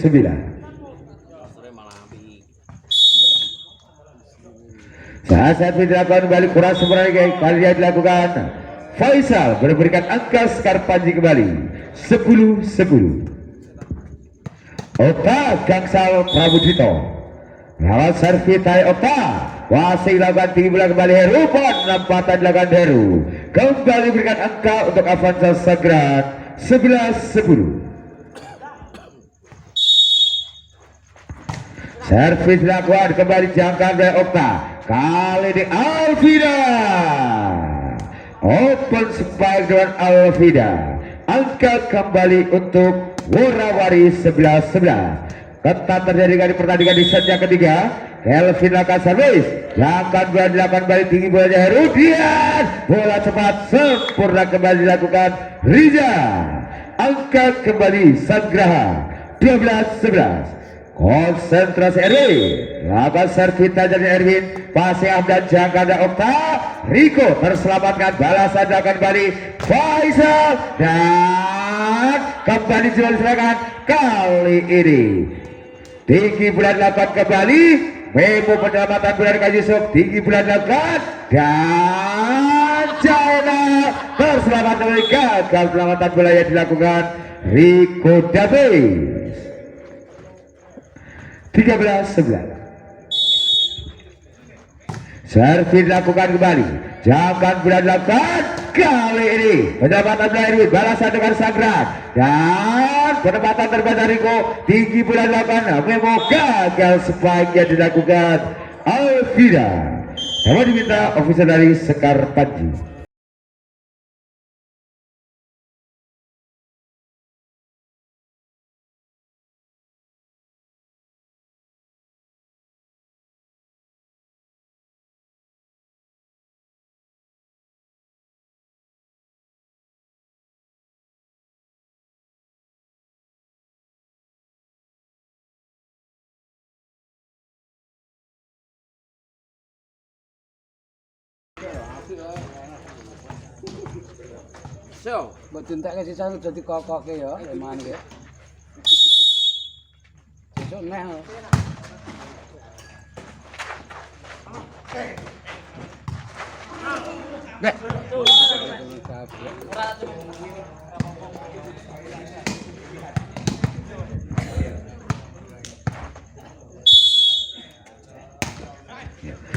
Saat servis dilakukan kembali kurang sempurna kali yang dilakukan Faisal memberikan angka skor Panji kembali 10-10. Okta Gangsal Prabudito lawan servis tay Okta masih dilakukan tinggi bola kembali Heru, penempatan dilakukan Heru kembali berikan angka untuk Avanza Sagra 11-10. Servis dilakukan kembali jangkaan dari Okta, kali ini Alvida open spike dengan Alvida, angkat kembali untuk Worawari 11-11. Ketat terjadi di pertandingan di set yang ketiga. Kelvin lakukan servis, langkah bola dilakukan kembali, tinggi bolanya Herudian, bola cepat sempurna kembali dilakukan Riza, angkat kembali Sagraha 12-11. Konsentrasi Erwin, lakukan servis tajam Erwin, pasir dan jangka dan Okta. Rico terselamatkan, balasan dilakukan kembali Faisal dan kembali juga diserahkan kali ini. Tinggi bulan dilakukan kembali, Memo penyelamatan bulan dari Yusuf, tinggi bulan dilakukan dan Jaina terselamat kembali, gagal penyelamatan bola yang dilakukan Rico Davis 13-11. Servis dilakukan kembali, jangan bola dilakukan kali ini pendapatan dari balasan dengan Sagrat dan pendapatan terbatas Rico, tinggi bola dilakukan Memo, gagal spike yang dilakukan Alvida. Sama diminta official dari Sekar Panji.
So,
buat tinta ke sisa jadi kokok ke ya, mana ke? Besok neh. Deh.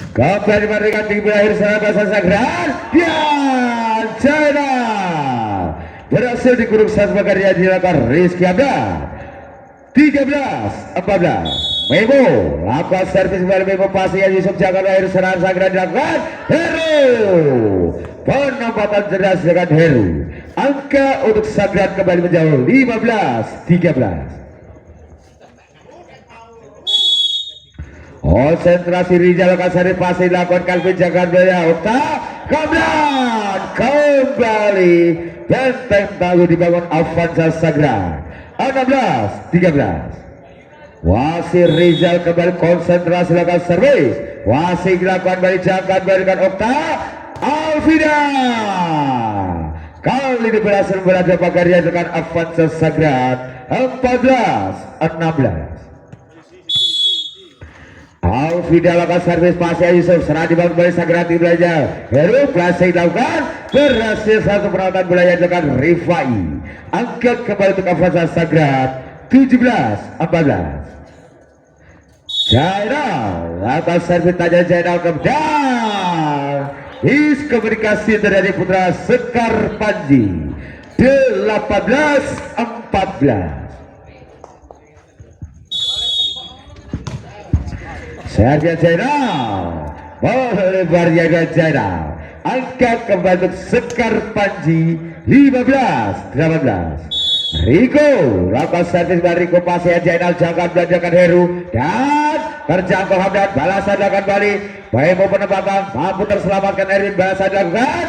Kembali memberikan tinggi berakhir secara bahasa Sagran dan China berhasil dikurung saat bagarnya dilakukan Rizky Abda 13-14. Memo lakukan servis kembali, Memo pasti yang Yusuf jangan akhir serangan Sagran dilakukan Heru, penempatan cerdas dengan Heru, angka untuk Sagran kembali menjauh 15-13. Konsentrasi Rizal Kasari pasti dilakukan Calvin Jakarta Okta kembali benteng tahu dibangun Avanza Sagra 16-13. Wasir Rizal kembali konsentrasi lakukan servis, Wasir dilakukan kembali jangkaan berikan Okta Alvida, kali ini berhasil berada pagarnya dengan Avanza Sagra 14-16. Alvida lakukan servis pasir Yusuf, serang dibangun kembali Sagrati belajar Heru, plastik dilakukan berhasil satu perawatan bola yang dilakukan Rifai, angkat kembali untuk Avanza Sagrat 17-14. Jainal, atas servis tajam Jainal kemudian is komunikasi dari putra Sekar Panji 18-14. Servis Jainal melebar Jainal angkat kembali untuk Sekar Panji 15-18. Riko lakukan servis dari Riko pasnya Jainal jangan belanjakan Heru dan terjangkau Hamdan balasan dilakukan balik baik mau penempatan mampu terselamatkan Erwin balasan dilakukan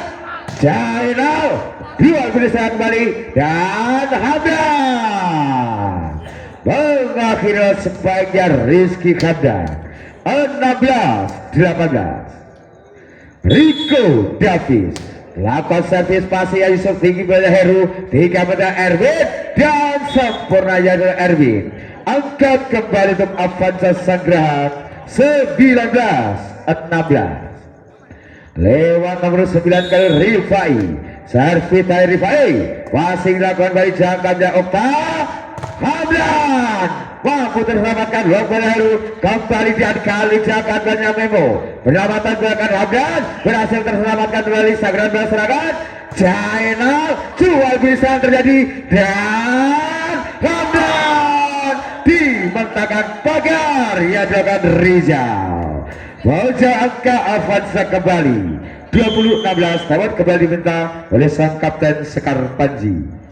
Jainal dua bisa kembali dan Hamdan mengakhiri sebaiknya Rizky Hamdan 16-18. Riko Davis lakukan servis pasi Yusuf tinggi pada Heru 3 meter Erwin dan sempurnanya adalah Erwin angkat kembali untuk Avanza Sanggrahan 19-16. Lewat nomor 9 kali Rifai servis dari Rifai masih dilakukan balik jangka dan Okta Hamdan mampu terselamatkan Lokal Heru kembali dan kali jangkauannya Memo penyelamatan belakang Hamdan berhasil terselamatkan kembali Sagran berserangan Jainal jual bisa terjadi dan Hamdan dimentangkan pagar yang dilakukan Rizal wajah angka Avanza kembali 20-16 namun kembali diminta oleh sang kapten Sekar Panji.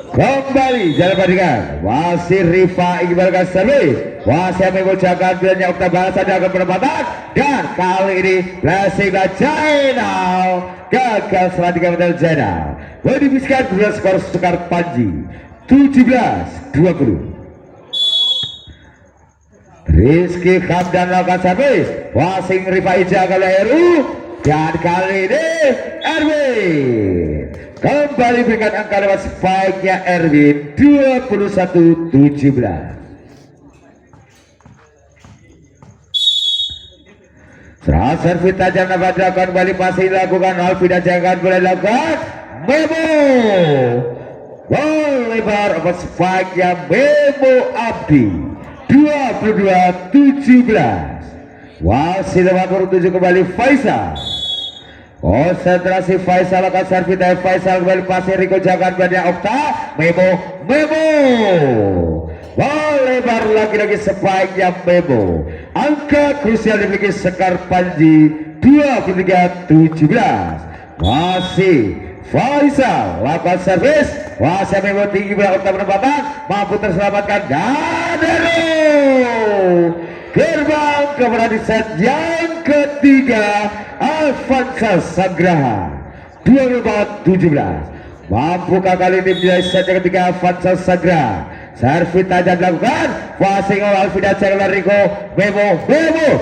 Kembali jalan bandingan wasit Rifa Iqbal servis wasit mengucapkan bilangnya Okta balasan akan penempatan dan kali ini blessing dan Jainal gagal setelah 3 meter Jainal mendiviskan dua skor Sekar Panji 17-20. Rizky Hamdan lakukan servis wasit Rifa Iqbal Heru dan kali ini Erwin kembali berikan angka lewat spike-nya Erwin 21-17. Serah servis tajam dapat dilakukan kembali masih dilakukan Alfi dan jangan boleh dilakukan Memo lebar over spike-nya Memo Abdi 22-17. Wasit lewat nomor 7 kembali Faisal konsentrasi Faisal akan servis dari Faisal kembali pasir Riko jangan banyak Okta Memo melebar lagi-lagi sebaiknya Memo angka krusial dimiliki Sekar Panji 23-17. Masih Faisal lakukan servis wasit Memo tinggi pada Okta penempatan mampu terselamatkan dan gerbang kepada di set yang ketiga Avanza Sagraha 24-17. Mampukah kali ini menjadi set yang ketiga Avanza Sagraha servis tajam dilakukan passing oleh Alfi dan Jainal Riko Memo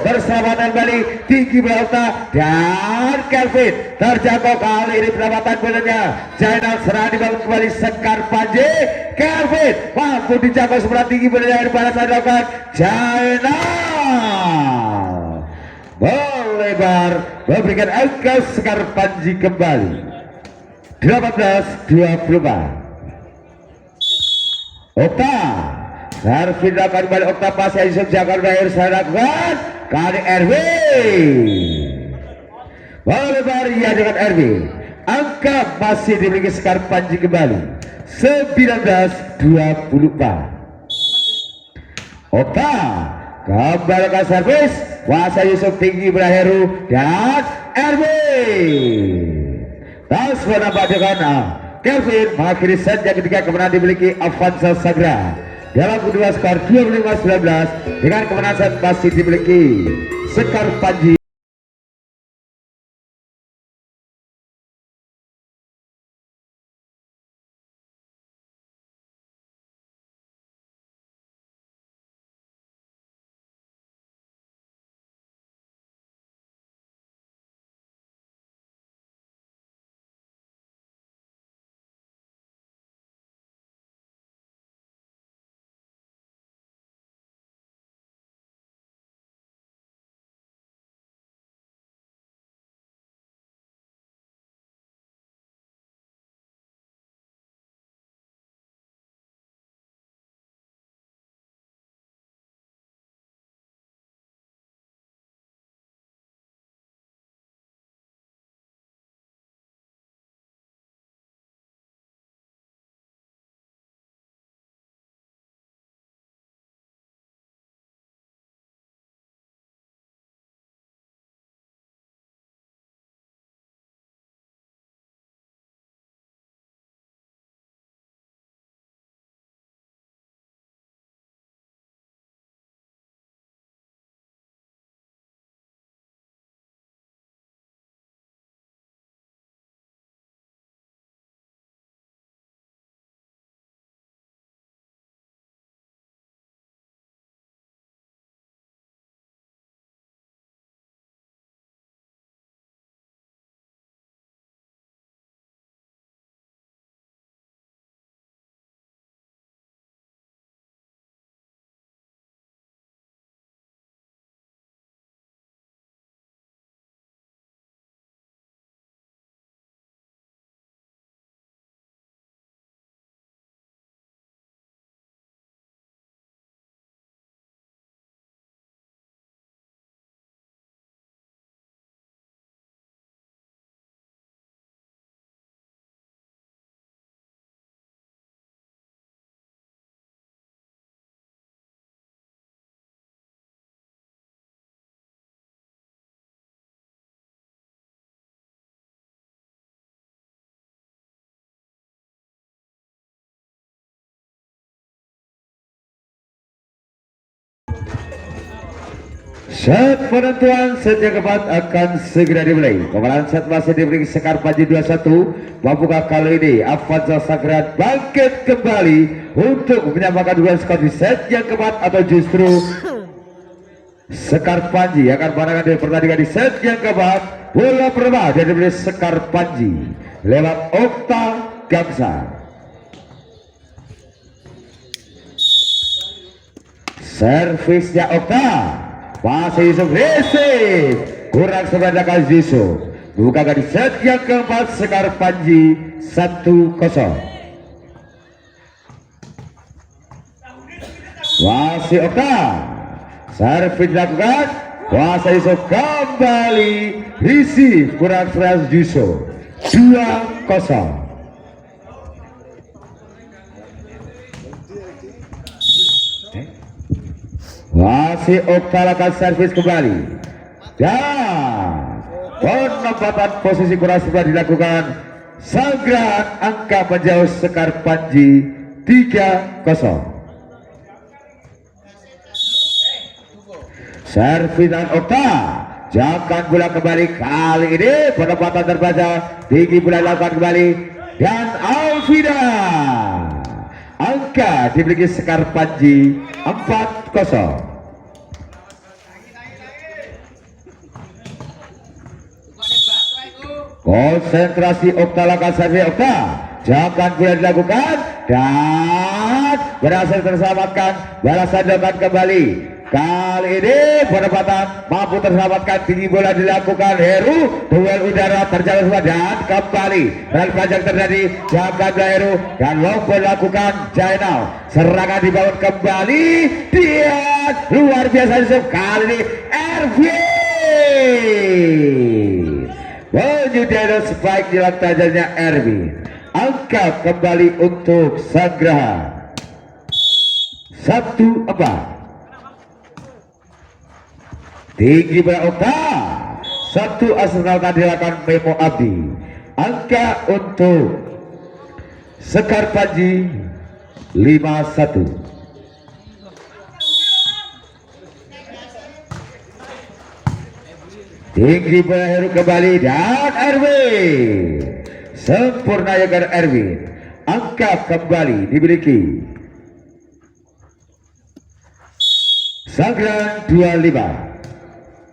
terselamatkan kembali tinggi berauta dan Kelvin terjangkau kali ini pendapatan bolanya Jainal serang dibangun kembali Sekar Panji Kelvin mampu dijangkau sebelah tinggi bolanya pada saat dilakukan Jainal melebar memberikan angka Sekar Panji kembali 18-24. Okta servis dilakukan kembali Okta pasnya Yusuf jangan berakhir saya lakukan kali Erwin melebar ya dengan Erwin angka masih dimiliki Sekar Panji kembali 19-24. Okta kembali ke servis kuasa Yusuf tinggi berakhir dan Erwin tas menambah dengan Kelvin mengakhiri set yang ketiga kemenangan dimiliki Avanza Sagra dalam kedua skor 25-19 dengan kemenangan set masih dimiliki Sekar Panji. Set penentuan set yang keempat akan segera dimulai. Pemanasan set masih diberi Sekar Panji 21. Mampukah kali ini Avanza Sagrat bangkit kembali untuk menyamakan dua skor di set yang keempat, atau justru Sekar Panji akan memenangkan dari pertandingan di set yang keempat? Bola pertama dari diberi Sekar Panji lewat Okta Gamsa. Servisnya Okta, masih Yusuf receive, kurang sebenarnya Yusuf. Buka di set yang keempat, Sekar Panji 1-0. Masih Okta, servis dilakukan, kuasa Yusuf kembali receive, kurang sebenarnya Yusuf. 2-0. Masih Okta lakukan servis kembali, dan penempatan posisi kurang sudah dilakukan. Sagrat angka menjauh Sekar Panji 3-0. Servis dan Okta, jangan bola kembali, kali ini penempatan terbaca tinggi, bola dilakukan kembali, dan Alvida. Angka dimiliki Sekar Panji 4-0. Konsentrasi Okta lakukan servis Okta, jangan boleh dilakukan, dan berhasil terselamatkan. Balasan dilakukan kembali, kali ini penempatan mampu terselamatkan, tinggi bola dilakukan Heru, duel udara terjalan semua, dan kembali dan panjang terjadi, jangan Heru, dan long ball dilakukan Jainal. Serangan dibangun kembali, dia luar biasa Yusuf, kali ini Erwin menyudahi spike di lantajannya Erwin. Angka kembali untuk Sagraha 1-4. Tinggi bola Okta, satu Arsenal tadi akan Memo Abdi. Angka untuk Sekar Panji 5-1. Tinggi bola Heru kembali, dan Erwin sempurna yakan Erwin. Angka kembali dimiliki Sagran 25.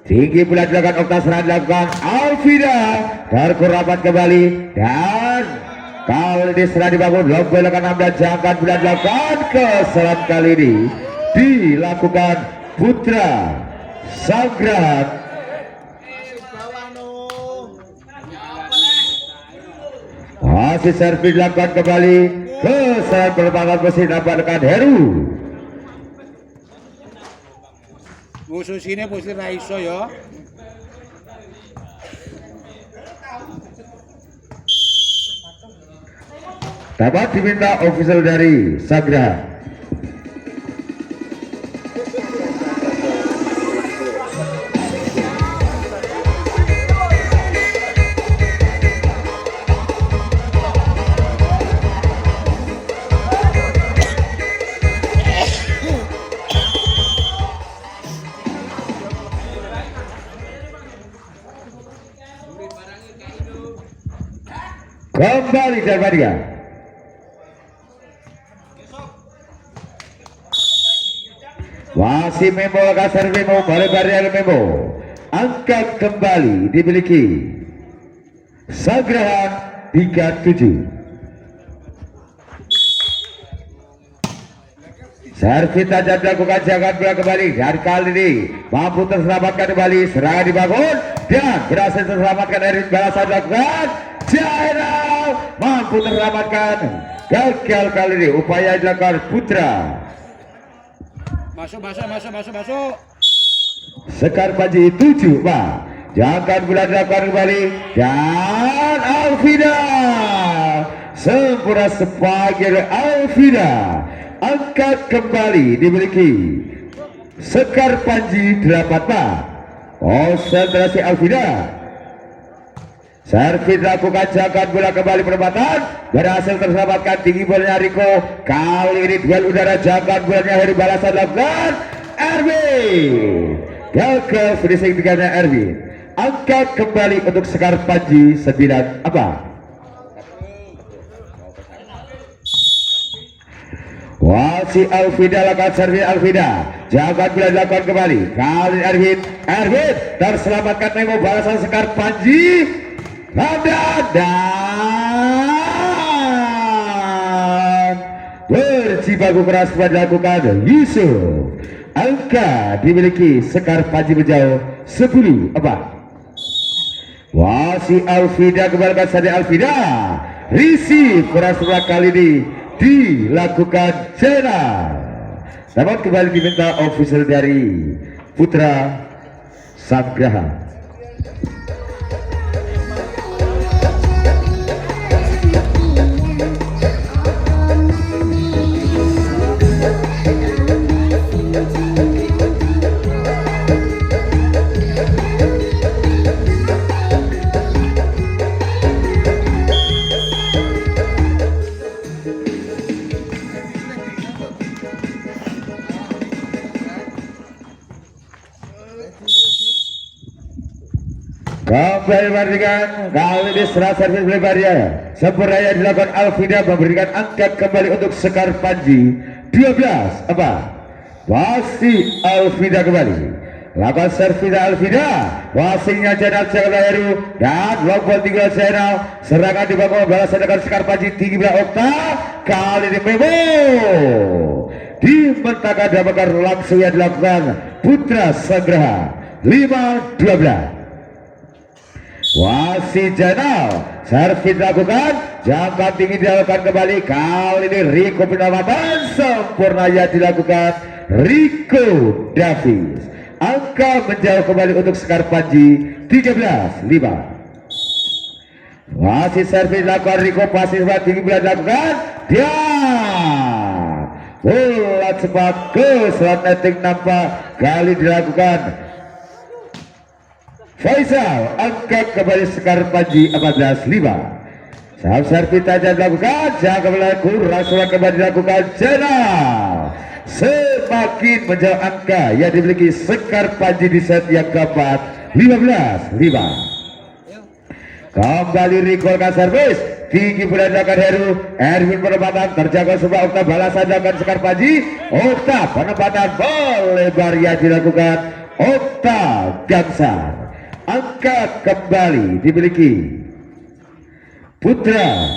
Tinggi bola dilakukan Okta, serangan dilakukan Alvida, terkurapat kembali, dan kali ini serangan dibangun, long bola dilakukan dan jangan bola dilakukan. Kesalahan kali ini dilakukan Putra Sagran. Masih servis dilakukan kembali, kesalahan perbangan mesin dapatkan Heru.
Musuh sini posisi Raiso ya.
Dapat diminta official dari Sagra. Kembali Darmadia. Masih Memo kasar Memo, balik Memo. Angkat kembali dimiliki Sagrahan 37. Servis tajam dilakukan, jangan bola kembali, dan kali ini mampu terselamatkan kembali. Serangan dibangun dan berhasil terselamatkan. Erin balasan dilakukan, Jainal mampu terselamatkan. Gagal kali ini upaya dilakukan Putra.
Masuk.
Sekar Panji 7, Pak. Jangan bola dilakukan kembali, dan Alvida sempurna sebagai Alvida. Angkat kembali dimiliki Sekar Panji 8, Pak. Konsentrasi Alvida. Servis dilakukan, jangan bola kembali, perempatan berhasil terselamatkan. Tinggi bolanya Riko, kali ini duel udara, jangan bolanya Heri balasan dilakukan Erwin. gagal finishing dengan Erwin. Angkat kembali untuk Sekar Panji 9 apa? Wasi Alvida lakukan servis Alvida. Jangan bila dilakukan kembali. Kali Erwin terselamatkan Nemo balasan Sekar Panji. Dan berjibaku keras dilakukan Yusuf. Angka dimiliki Sekar Panji menjauh 10 apa? Wasi Alvida kembalikan saja Alvida. Receive keras kali ini dilakukan Jenal. Dapat kembali diminta official dari Putra Sagraha. Kembali memberikan kali ini serah servis lebarnya sempurna yang dilakukan Alvida memberikan angkat kembali untuk Sekar Panji 12 apa? Wasi Alvida kembali lakukan servis Alvida. Wasinya Jenal Heru dan lompol tinggal Jenal. Serangan dibangun balasan dengan Sekar Panji tinggi belah Okta. Kali ini Memo dimentangkan dapatkan langsung yang dilakukan Putra Sagraha 5-12. Wasi Jenal servis dilakukan, jangka tinggi dilakukan kembali. Kali ini Riko penyelamatan sempurna yang dilakukan Riko Davis. Angka menjauh kembali untuk Sekar Panji 13-5. Masih servis dilakukan Riko, pasir tinggi bila dilakukan dan bola cepat ke selat netting nampak kali dilakukan Faisal. Angkat kembali Sekar Panji 14-5. Saat servis saja dilakukan, jangan berlaku rasulah kembali dilakukan Jenal. Semakin menjauh angka yang dimiliki Sekar Panji di set yang keempat 15-5. Kembali recall ke servis tinggi dilakukan Heru. Erwin penempatan terjaga sebuah Okta balasan dilakukan Sekar Panji. Okta penempatan lebar yang dilakukan Okta Gangsar. Angkat kembali dimiliki Putra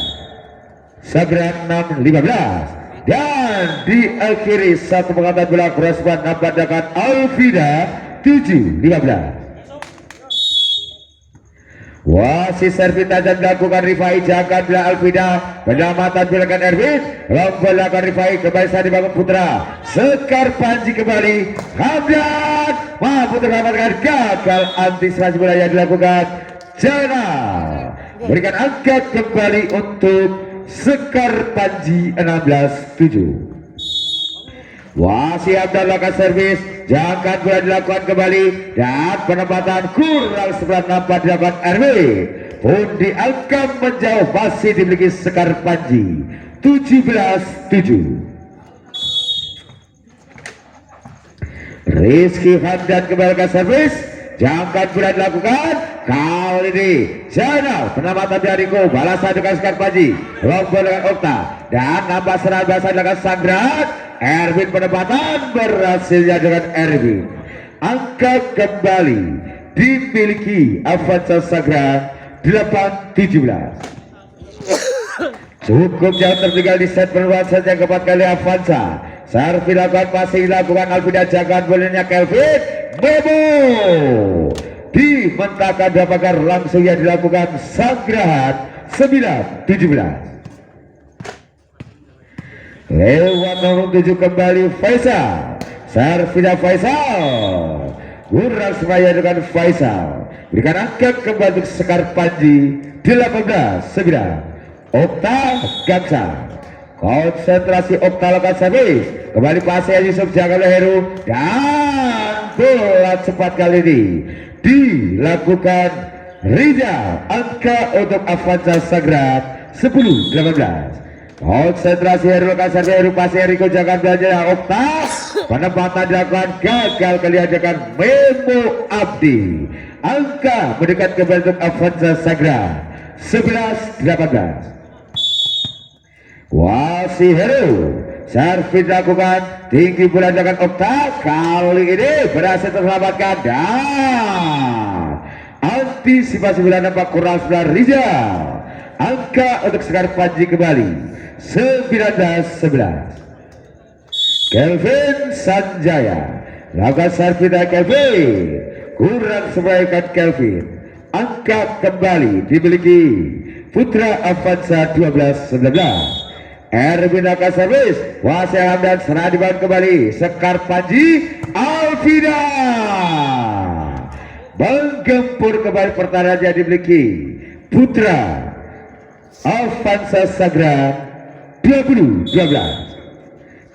Sagraha 6-15 dan diakhiri satu pengangkatan bola crossbar nampak dengan Alvida 7-15. Wasit servis tajam dilakukan Rifai, jaga bila Alvida, penyelamatan dilakukan Erwin, lompol dilakukan Rifai, kembali saat dibangun Putra Sekar Panji kembali. Hamdan mampu terlamatkan, gagal antisipasi bola yang dilakukan Jenal. Berikan angkat kembali untuk Sekar Panji 16-7. Wasit Hamdan lakukan servis, jangka bola dilakukan kembali dan penempatan kurang sebelah nampak dilakukan RW pun diangkat menjauh, masih dimiliki Sekar Panji 17-7. Rizky Hamdan kembali ke servis, jangka bola dilakukan kali ini Jenal penempatan dari Riko, balasan dengan Sekar Panji, lompol dengan Okta dan nambah serangan balasan dengan Sangrat. Erwin penempatan berhasilnya dengan Erwin. Angkat kembali dimiliki Avanza Sagra 8-17. Cukup jauh tertinggal di set perluasan yang keempat kali Avanza. Servis dilakukan, masih dilakukan Alvida, jangan bolehnya Kelvin Memo dimentahkan dapatkan langsung yang dilakukan Sagraha 9-17. Lewat nomor 7 kembali Faisal, servisnya Faisal kurang semaya dengan Faisal, berikan angkat kembali untuk Sekar Panji 18-9. Okta Gangsar, konsentrasi Okta lakukan servis kembali pasnya Yusuf, jaga Heru dan bola cepat kali ini dilakukan Rizal. Angka untuk Avanza Sagra 10-18. Konsentrasi Heru, kasar Heru, pasir Riko, jangan belajar Okta penempatan dilakukan gagal kali ajakan Memo Abdi. Angka mendekat ke bentuk Avanza Sagra 11-18. Wasi Hero servis dilakukan tinggi bola dengan Okta, kali ini berhasil terselamatkan dan antisipasi bola nampak kurang sebelah Rizal. Angka untuk Sekar Panji kembali 19-11. Kelvin Sanjaya lakukan servis dari Kelvin, kurang sebaikan Kelvin. Angka kembali dimiliki Putra Avanza 12-19. Erwin lakukan servis, Wasai Hamdan serah dibangun kembali Sekar Panji. Alvida menggempur kembali pertahanan yang dimiliki Putra Avanza Sagra 20-12.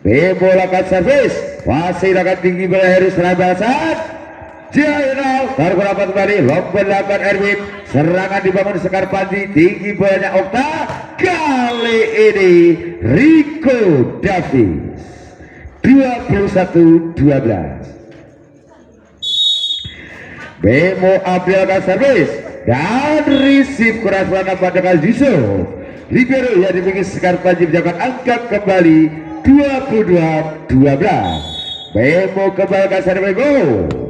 Bebo lakukan servis, Wasai lakukan tinggi berheri serah balasan. Jainal baru dapat kembali, lompat lakukan Erwin, serangan dibangun Sekar Panji, tinggi bolanya Okta, kali ini Rico Davis 21-12. Bemo Abdi lakukan servis dan receive kurang serangan dengan Yusuf. Libero yang dimiliki Sekar Panji menjaga angkat kembali 22-12. Bemo kembali ke servis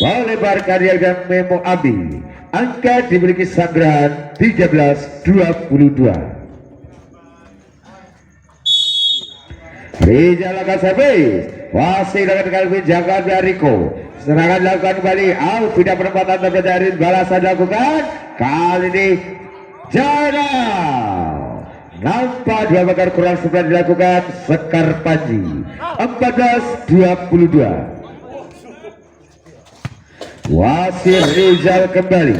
melebar karya dan Memo Abi. Angka dimiliki Sanggrahan 13-22. Rizal lakukan servis, Wasai dengan Kelvin jaga dari Riko. Serangan dilakukan kembali, Alvida penempatan terjadi, balasan dilakukan. Kali ini Jainal nampak dua bakar kurang sebelah dilakukan Sekar Panji 14-22. Wasir Rizal kembali,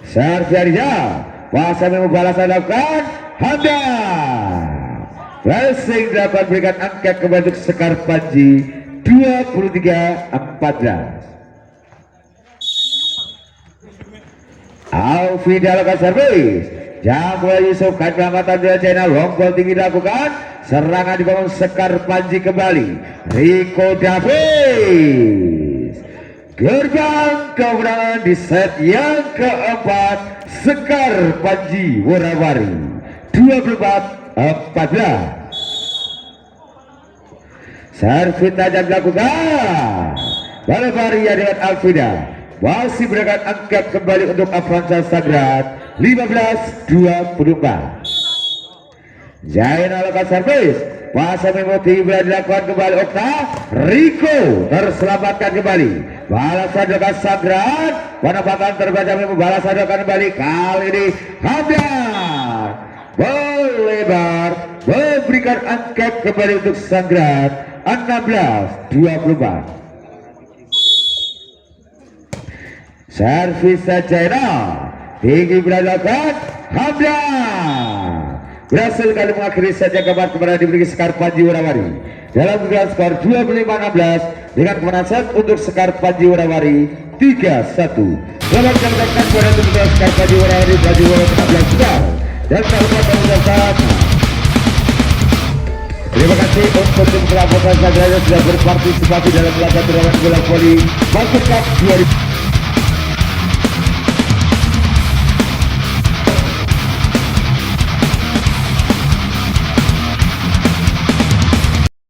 servis Rizal, Wasai Memo balasan dilakukan. Handa blessing dapat berikan angka ke bentuk Sekar Panji 23-14. Alvida lakukan servis, Jamuel Yusuf kan pengamatan dari channel, long ball tinggi dilakukan. Serangan dibangun Sekar Panji kembali, Rico Davis. Gerbang kemenangan di set yang keempat, Sekar Panji Worawari 24-14. Servis tajam dilakukan, Balabari dengan Alvida masih berikan angkat kembali untuk Avanza Sagra 15-24. Jainal lakukan servis, Pasal Memo tiba dilakukan kembali Okta, Rico terselamatkan kembali. Balasan dengan Sagran, penempatan terbaca Memo, balasan dengan kembali. Kali ini Hamdan melebar, memberikan angkat kembali untuk Sagran 16-24. Servis Jainal tinggi dilakukan, Hamdan berhasil kali mengakhiri saja keempat kemenangan dimiliki Sekar Panji Worawari dalam kedudukan skor 25-16 dengan kemenangan set untuk Sekar Panji Worawari 3-1. Selamat menyaksikan kepada tim Sekar Panji Worawari Panji Worawari 16 Sekar dan kawan mengucapkan terima kasih untuk tim pelabuhan Sagrada sudah berpartisipasi dalam laga turnamen bola voli Master Cup 2000.